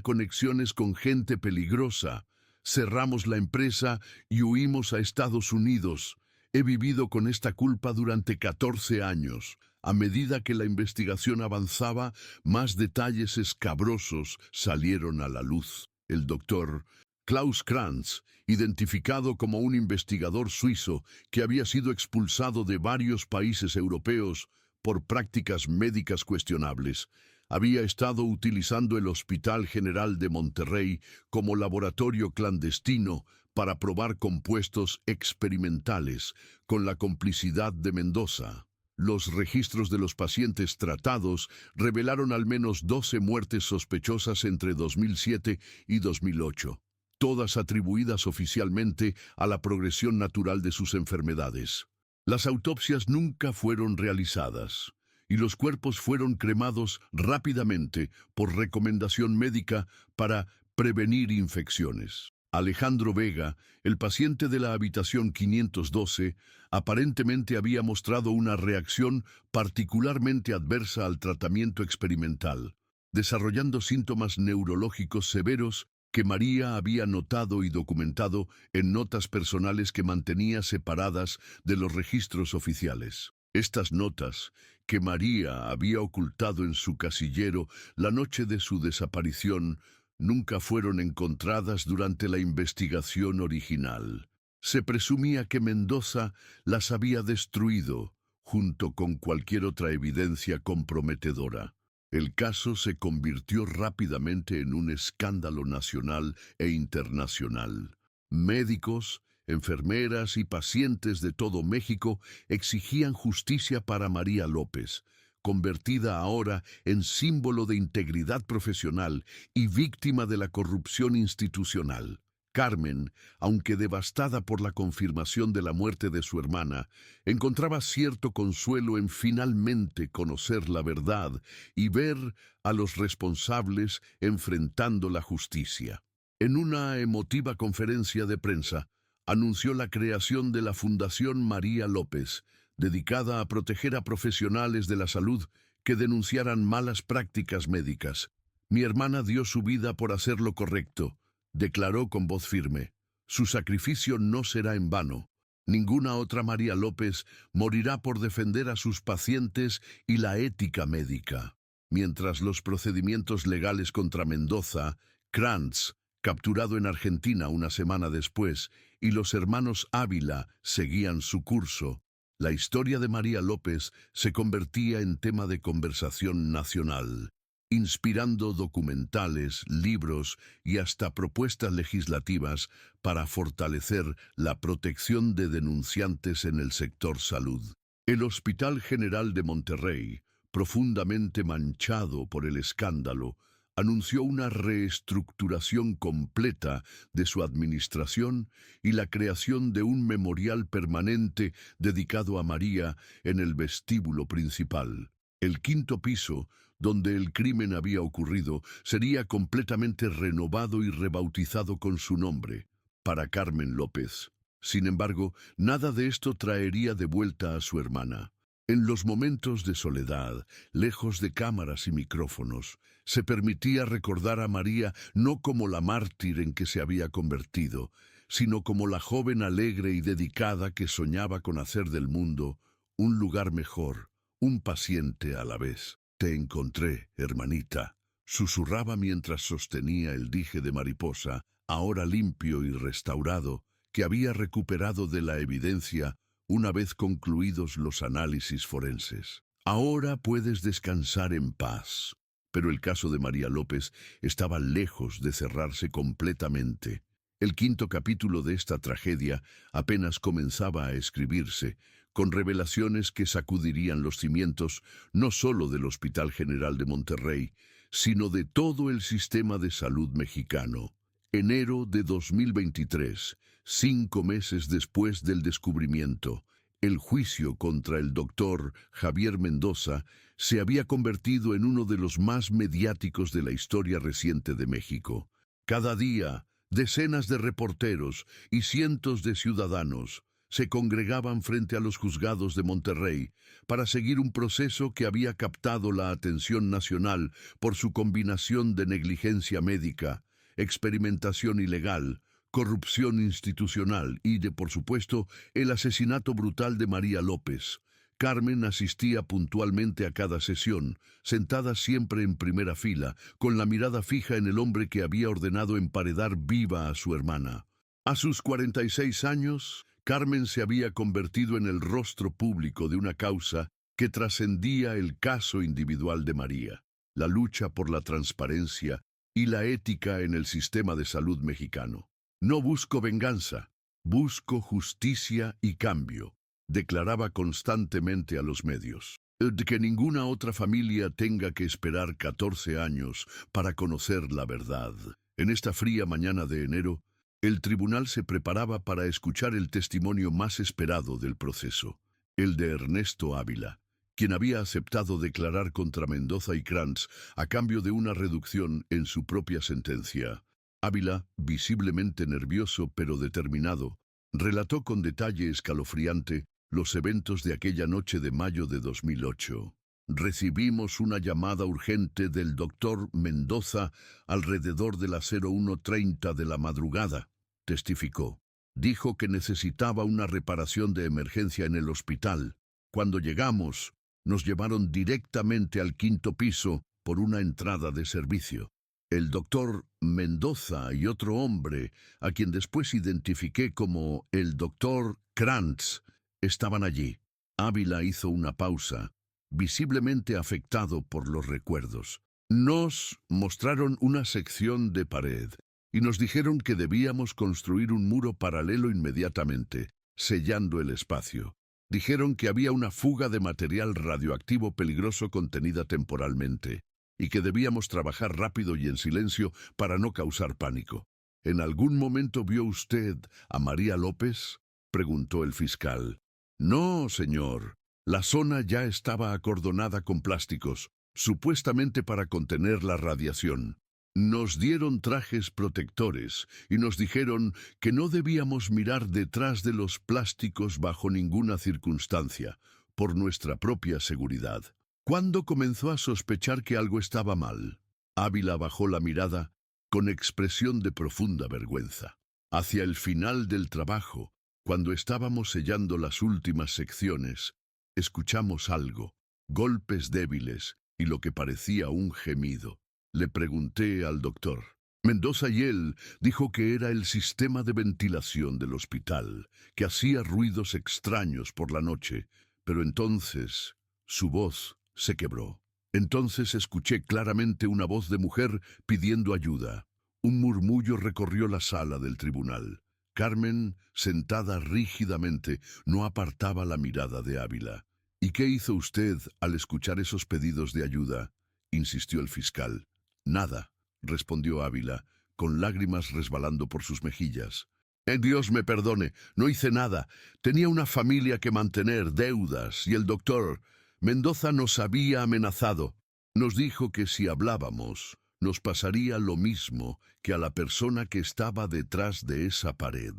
conexiones con gente peligrosa. Cerramos la empresa y huimos a Estados Unidos. He vivido con esta culpa durante 14 años. A medida que la investigación avanzaba, más detalles escabrosos salieron a la luz. El doctor Klaus Krantz, identificado como un investigador suizo que había sido expulsado de varios países europeos por prácticas médicas cuestionables, había estado utilizando el Hospital General de Monterrey como laboratorio clandestino para probar compuestos experimentales con la complicidad de Mendoza. Los registros de los pacientes tratados revelaron al menos 12 muertes sospechosas entre 2007 y 2008, todas atribuidas oficialmente a la progresión natural de sus enfermedades. Las autopsias nunca fueron realizadas y los cuerpos fueron cremados rápidamente por recomendación médica para prevenir infecciones. Alejandro Vega, el paciente de la habitación 512, aparentemente había mostrado una reacción particularmente adversa al tratamiento experimental, desarrollando síntomas neurológicos severos que María había notado y documentado en notas personales que mantenía separadas de los registros oficiales. Estas notas, que María había ocultado en su casillero la noche de su desaparición, nunca fueron encontradas durante la investigación original. Se presumía que Mendoza las había destruido, junto con cualquier otra evidencia comprometedora. El caso se convirtió rápidamente en un escándalo nacional e internacional. Médicos, enfermeras y pacientes de todo México exigían justicia para María López, convertida ahora en símbolo de integridad profesional y víctima de la corrupción institucional. Carmen, aunque devastada por la confirmación de la muerte de su hermana, encontraba cierto consuelo en finalmente conocer la verdad y ver a los responsables enfrentando la justicia. En una emotiva conferencia de prensa, anunció la creación de la Fundación María López, dedicada a proteger a profesionales de la salud que denunciaran malas prácticas médicas. Mi hermana dio su vida por hacer lo correcto, declaró con voz firme. Su sacrificio no será en vano. Ninguna otra María López morirá por defender a sus pacientes y la ética médica. Mientras los procedimientos legales contra Mendoza, Krantz, capturado en Argentina una semana después, y los hermanos Ávila seguían su curso, la historia de María López se convertía en tema de conversación nacional, inspirando documentales, libros y hasta propuestas legislativas para fortalecer la protección de denunciantes en el sector salud. El Hospital General de Monterrey, profundamente manchado por el escándalo, anunció una reestructuración completa de su administración y la creación de un memorial permanente dedicado a María en el vestíbulo principal. El quinto piso, donde el crimen había ocurrido, sería completamente renovado y rebautizado con su nombre, para Carmen López. Sin embargo, nada de esto traería de vuelta a su hermana. En los momentos de soledad, lejos de cámaras y micrófonos, se permitía recordar a María no como la mártir en que se había convertido, sino como la joven alegre y dedicada que soñaba con hacer del mundo un lugar mejor, un paciente a la vez. «Te encontré, hermanita», susurraba mientras sostenía el dije de mariposa, ahora limpio y restaurado, que había recuperado de la evidencia una vez concluidos los análisis forenses. «Ahora puedes descansar en paz». Pero el caso de María López estaba lejos de cerrarse completamente. El quinto capítulo de esta tragedia apenas comenzaba a escribirse, con revelaciones que sacudirían los cimientos no solo del Hospital General de Monterrey, sino de todo el sistema de salud mexicano. Enero de 2023, 5 meses después del descubrimiento, el juicio contra el doctor Javier Mendoza se había convertido en uno de los más mediáticos de la historia reciente de México. Cada día, decenas de reporteros y cientos de ciudadanos se congregaban frente a los juzgados de Monterrey para seguir un proceso que había captado la atención nacional por su combinación de negligencia médica, experimentación ilegal, corrupción institucional y por supuesto, el asesinato brutal de María López. Carmen asistía puntualmente a cada sesión, sentada siempre en primera fila, con la mirada fija en el hombre que había ordenado emparedar viva a su hermana. A sus 46 años, Carmen se había convertido en el rostro público de una causa que trascendía el caso individual de María, la lucha por la transparencia y la ética en el sistema de salud mexicano. «No busco venganza, busco justicia y cambio», declaraba constantemente a los medios. De que ninguna otra familia tenga que esperar 14 años para conocer la verdad. En esta fría mañana de enero, el tribunal se preparaba para escuchar el testimonio más esperado del proceso, el de Ernesto Ávila, quien había aceptado declarar contra Mendoza y Krantz a cambio de una reducción en su propia sentencia. Ávila, visiblemente nervioso pero determinado, relató con detalle escalofriante los eventos de aquella noche de mayo de 2008. Recibimos una llamada urgente del doctor Mendoza alrededor de las 01:30 de la madrugada, testificó. Dijo que necesitaba una reparación de emergencia en el hospital. Cuando llegamos, nos llevaron directamente al 5º piso por una entrada de servicio. El doctor Mendoza y otro hombre, a quien después identifiqué como el doctor Krantz, estaban allí. Ávila hizo una pausa, visiblemente afectado por los recuerdos. Nos mostraron una sección de pared y nos dijeron que debíamos construir un muro paralelo inmediatamente, sellando el espacio. Dijeron que había una fuga de material radioactivo peligroso contenida temporalmente y que debíamos trabajar rápido y en silencio para no causar pánico. ¿En algún momento vio usted a María López?, preguntó el fiscal. No, señor. La zona ya estaba acordonada con plásticos, supuestamente para contener la radiación. Nos dieron trajes protectores y nos dijeron que no debíamos mirar detrás de los plásticos bajo ninguna circunstancia, por nuestra propia seguridad. ¿Cuándo comenzó a sospechar que algo estaba mal? Ávila bajó la mirada con expresión de profunda vergüenza. Hacia el final del trabajo, cuando estábamos sellando las últimas secciones, escuchamos algo, golpes débiles y lo que parecía un gemido. Le pregunté al doctor. Mendoza y él dijo que era el sistema de ventilación del hospital, que hacía ruidos extraños por la noche, pero entonces su voz se quebró. Entonces escuché claramente una voz de mujer pidiendo ayuda. Un murmullo recorrió la sala del tribunal. Carmen, sentada rígidamente, no apartaba la mirada de Ávila. ¿Y qué hizo usted al escuchar esos pedidos de ayuda?, insistió el fiscal. Nada, respondió Ávila, con lágrimas resbalando por sus mejillas. Dios me perdone, no hice nada. Tenía una familia que mantener, deudas, y el doctor Mendoza nos había amenazado. Nos dijo que si hablábamos, nos pasaría lo mismo que a la persona que estaba detrás de esa pared.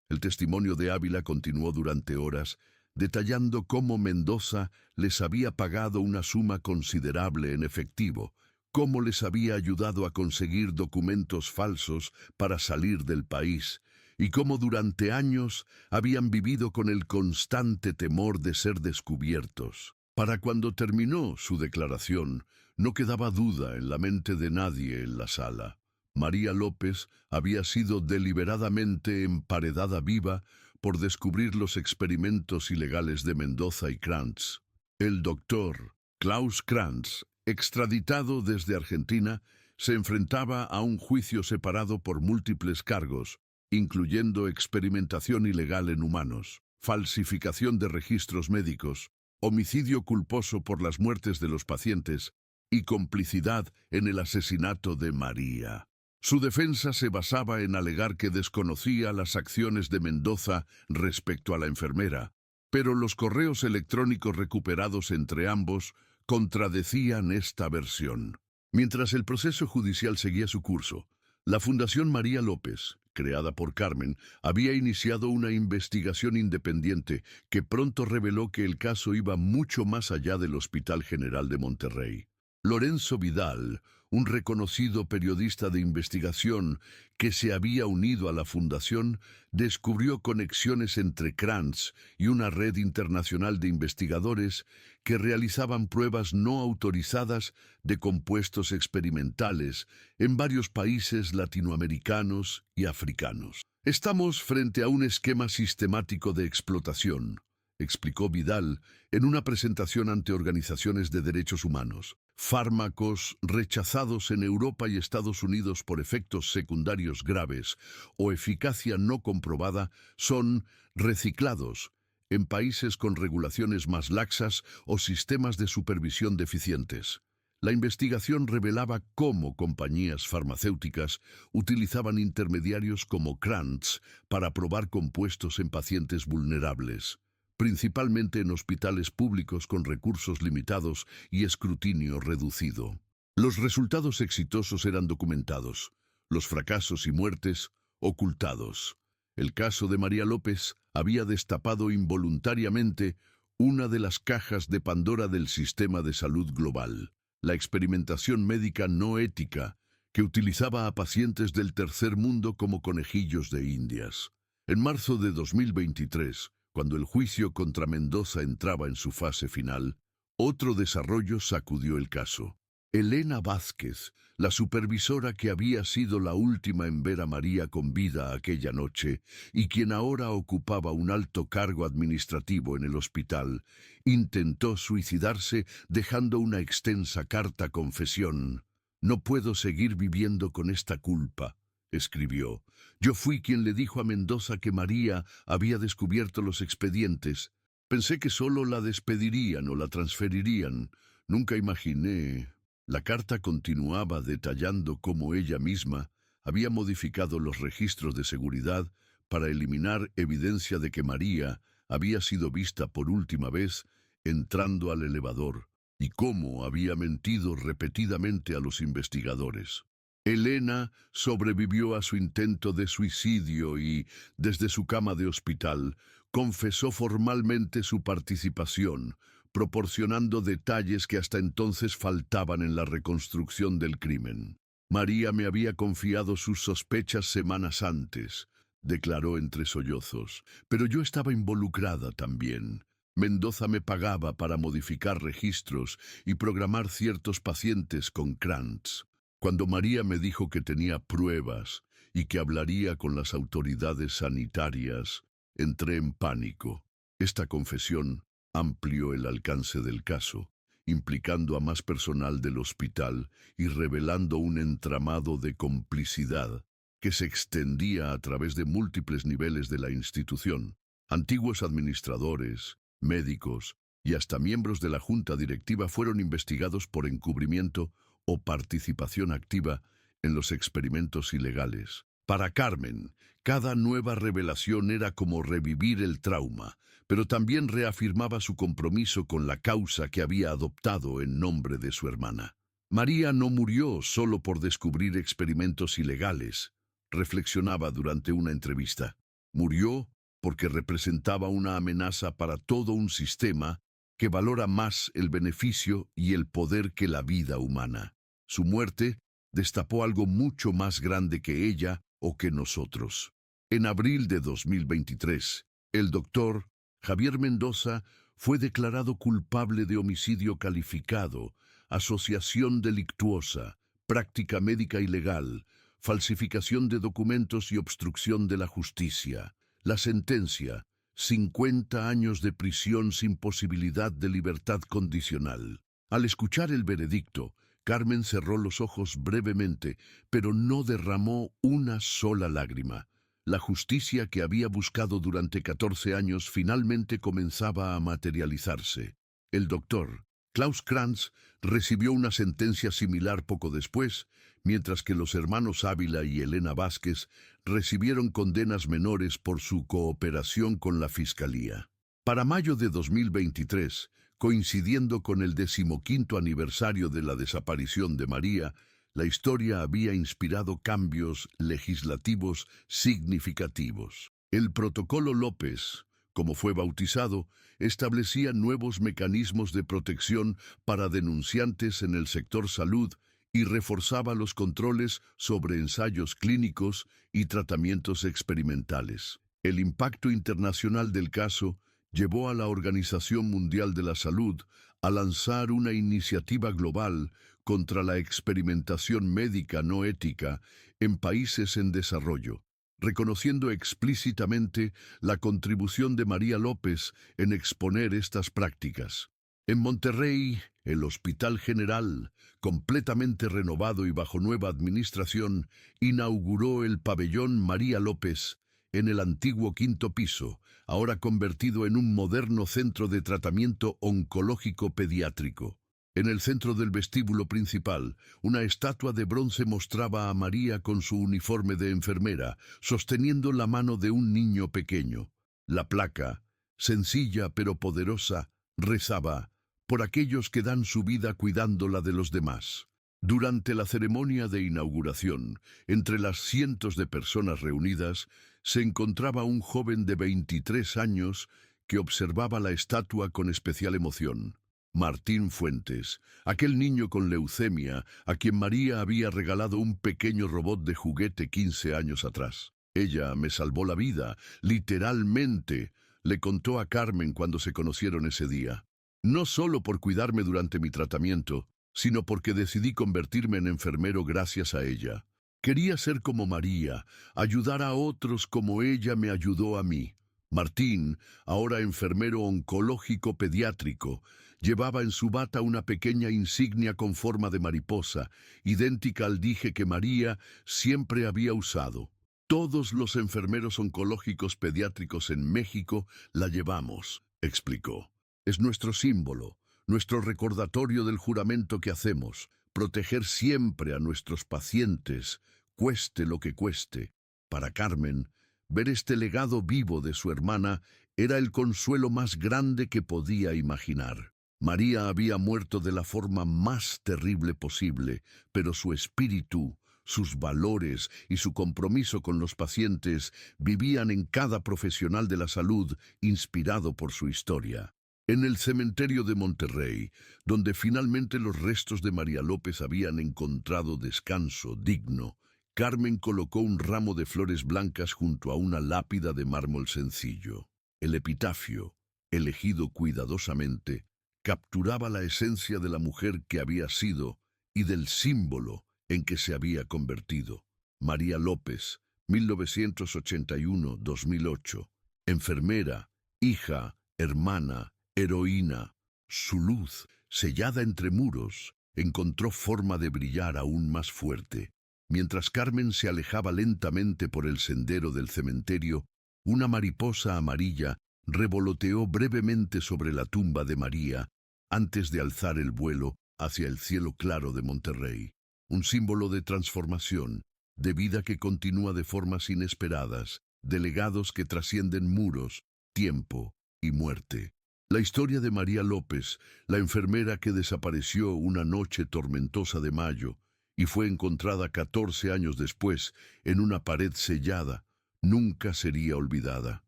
El testimonio de Ávila continuó durante horas, detallando cómo Mendoza les había pagado una suma considerable en efectivo, cómo les había ayudado a conseguir documentos falsos para salir del país, y cómo durante años habían vivido con el constante temor de ser descubiertos. Para cuando terminó su declaración, no quedaba duda en la mente de nadie en la sala. María López había sido deliberadamente emparedada viva por descubrir los experimentos ilegales de Mendoza y Krantz. El doctor Klaus Krantz, extraditado desde Argentina, se enfrentaba a un juicio separado por múltiples cargos, incluyendo experimentación ilegal en humanos, falsificación de registros médicos, homicidio culposo por las muertes de los pacientes y complicidad en el asesinato de María. Su defensa se basaba en alegar que desconocía las acciones de Mendoza respecto a la enfermera, pero los correos electrónicos recuperados entre ambos contradecían esta versión. Mientras el proceso judicial seguía su curso, la Fundación María López, creada por Carmen, había iniciado una investigación independiente que pronto reveló que el caso iba mucho más allá del Hospital General de Monterrey. Lorenzo Vidal, un reconocido periodista de investigación que se había unido a la fundación, descubrió conexiones entre Krantz y una red internacional de investigadores que realizaban pruebas no autorizadas de compuestos experimentales en varios países latinoamericanos y africanos. Estamos frente a un esquema sistemático de explotación, explicó Vidal en una presentación ante organizaciones de derechos humanos. Fármacos rechazados en Europa y Estados Unidos por efectos secundarios graves o eficacia no comprobada son reciclados, en países con regulaciones más laxas o sistemas de supervisión deficientes. La investigación revelaba cómo compañías farmacéuticas utilizaban intermediarios como Krantz para probar compuestos en pacientes vulnerables, principalmente en hospitales públicos con recursos limitados y escrutinio reducido. Los resultados exitosos eran documentados, los fracasos y muertes ocultados. El caso de María López había destapado involuntariamente una de las cajas de Pandora del sistema de salud global, la experimentación médica no ética que utilizaba a pacientes del tercer mundo como conejillos de indias. En marzo de 2023, cuando el juicio contra Mendoza entraba en su fase final, otro desarrollo sacudió el caso. Elena Vázquez, la supervisora que había sido la última en ver a María con vida aquella noche y quien ahora ocupaba un alto cargo administrativo en el hospital, intentó suicidarse dejando una extensa carta confesión. «No puedo seguir viviendo con esta culpa», escribió. «Yo fui quien le dijo a Mendoza que María había descubierto los expedientes. Pensé que solo la despedirían o la transferirían. Nunca imaginé». La carta continuaba detallando cómo ella misma había modificado los registros de seguridad para eliminar evidencia de que María había sido vista por última vez entrando al elevador y cómo había mentido repetidamente a los investigadores. Elena sobrevivió a su intento de suicidio y, desde su cama de hospital, confesó formalmente su participación, proporcionando detalles que hasta entonces faltaban en la reconstrucción del crimen. «María me había confiado sus sospechas semanas antes», declaró entre sollozos, «pero yo estaba involucrada también. Mendoza me pagaba para modificar registros y programar ciertos pacientes con Krantz. Cuando María me dijo que tenía pruebas y que hablaría con las autoridades sanitarias, entré en pánico». Esta confesión amplió el alcance del caso, implicando a más personal del hospital y revelando un entramado de complicidad que se extendía a través de múltiples niveles de la institución. Antiguos administradores, médicos y hasta miembros de la junta directiva fueron investigados por encubrimiento o participación activa en los experimentos ilegales. Para Carmen, cada nueva revelación era como revivir el trauma, pero también reafirmaba su compromiso con la causa que había adoptado en nombre de su hermana. María no murió solo por descubrir experimentos ilegales, reflexionaba durante una entrevista. Murió porque representaba una amenaza para todo un sistema que valora más el beneficio y el poder que la vida humana. Su muerte destapó algo mucho más grande que ella o que nosotros. En abril de 2023, el doctor Javier Mendoza fue declarado culpable de homicidio calificado, asociación delictuosa, práctica médica ilegal, falsificación de documentos y obstrucción de la justicia. La sentencia: 50 años de prisión sin posibilidad de libertad condicional. Al escuchar el veredicto, Carmen cerró los ojos brevemente, pero no derramó una sola lágrima. La justicia que había buscado durante 14 años finalmente comenzaba a materializarse. El doctor Klaus Krantz recibió una sentencia similar poco después, mientras que los hermanos Ávila y Elena Vázquez recibieron condenas menores por su cooperación con la Fiscalía. Para mayo de 2023, coincidiendo con el 15º aniversario de la desaparición de María, la historia había inspirado cambios legislativos significativos. El Protocolo López, como fue bautizado, establecía nuevos mecanismos de protección para denunciantes en el sector salud y reforzaba los controles sobre ensayos clínicos y tratamientos experimentales. El impacto internacional del caso llevó a la Organización Mundial de la Salud a lanzar una iniciativa global contra la experimentación médica no ética en países en desarrollo, reconociendo explícitamente la contribución de María López en exponer estas prácticas. En Monterrey, el Hospital General, completamente renovado y bajo nueva administración, inauguró el pabellón María López, en el antiguo quinto piso, ahora convertido en un moderno centro de tratamiento oncológico pediátrico. En el centro del vestíbulo principal, una estatua de bronce mostraba a María con su uniforme de enfermera, sosteniendo la mano de un niño pequeño. La placa, sencilla pero poderosa, rezaba: por aquellos que dan su vida cuidando la de los demás. Durante la ceremonia de inauguración, entre las cientos de personas reunidas, se encontraba un joven de 23 años que observaba la estatua con especial emoción. Martín Fuentes, aquel niño con leucemia a quien María había regalado un pequeño robot de juguete 15 años atrás. Ella me salvó la vida, literalmente, le contó a Carmen cuando se conocieron ese día. No solo por cuidarme durante mi tratamiento, sino porque decidí convertirme en enfermero gracias a ella. Quería ser como María, ayudar a otros como ella me ayudó a mí. Martín, ahora enfermero oncológico pediátrico, llevaba en su bata una pequeña insignia con forma de mariposa, idéntica al dije que María siempre había usado. Todos los enfermeros oncológicos pediátricos en México la llevamos, explicó. Es nuestro símbolo, nuestro recordatorio del juramento que hacemos, proteger siempre a nuestros pacientes, cueste lo que cueste. Para Carmen, ver este legado vivo de su hermana era el consuelo más grande que podía imaginar. María había muerto de la forma más terrible posible, pero su espíritu, sus valores y su compromiso con los pacientes vivían en cada profesional de la salud inspirado por su historia. En el cementerio de Monterrey, donde finalmente los restos de María López habían encontrado descanso digno, Carmen colocó un ramo de flores blancas junto a una lápida de mármol sencillo. El epitafio, elegido cuidadosamente, capturaba la esencia de la mujer que había sido y del símbolo en que se había convertido. María López, 1981-2008. Enfermera, hija, hermana, heroína. Su luz, sellada entre muros, encontró forma de brillar aún más fuerte. Mientras Carmen se alejaba lentamente por el sendero del cementerio, una mariposa amarilla revoloteó brevemente sobre la tumba de María antes de alzar el vuelo hacia el cielo claro de Monterrey. Un símbolo de transformación, de vida que continúa de formas inesperadas, de legados que trascienden muros, tiempo y muerte. La historia de María López, la enfermera que desapareció una noche tormentosa de mayo y fue encontrada 14 años después en una pared sellada, nunca sería olvidada.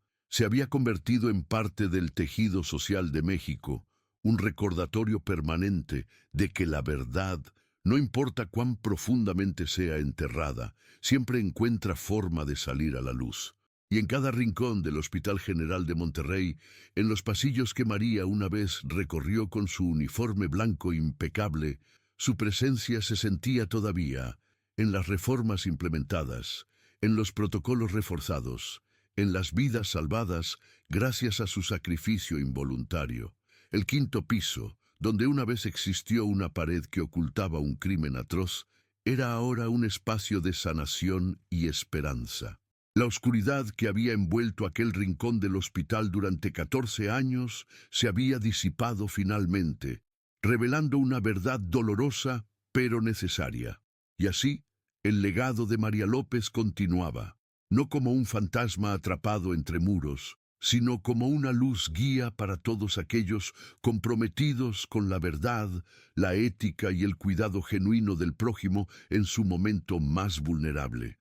Se había convertido en parte del tejido social de México, un recordatorio permanente de que la verdad, no importa cuán profundamente sea enterrada, siempre encuentra forma de salir a la luz. Y en cada rincón del Hospital General de Monterrey, en los pasillos que María una vez recorrió con su uniforme blanco impecable, su presencia se sentía todavía en las reformas implementadas, en los protocolos reforzados, en las vidas salvadas gracias a su sacrificio involuntario. El quinto piso, donde una vez existió una pared que ocultaba un crimen atroz, era ahora un espacio de sanación y esperanza. La oscuridad que había envuelto aquel rincón del hospital durante 14 años se había disipado finalmente, revelando una verdad dolorosa pero necesaria. Y así, el legado de María López continuaba, no como un fantasma atrapado entre muros, sino como una luz guía para todos aquellos comprometidos con la verdad, la ética y el cuidado genuino del prójimo en su momento más vulnerable.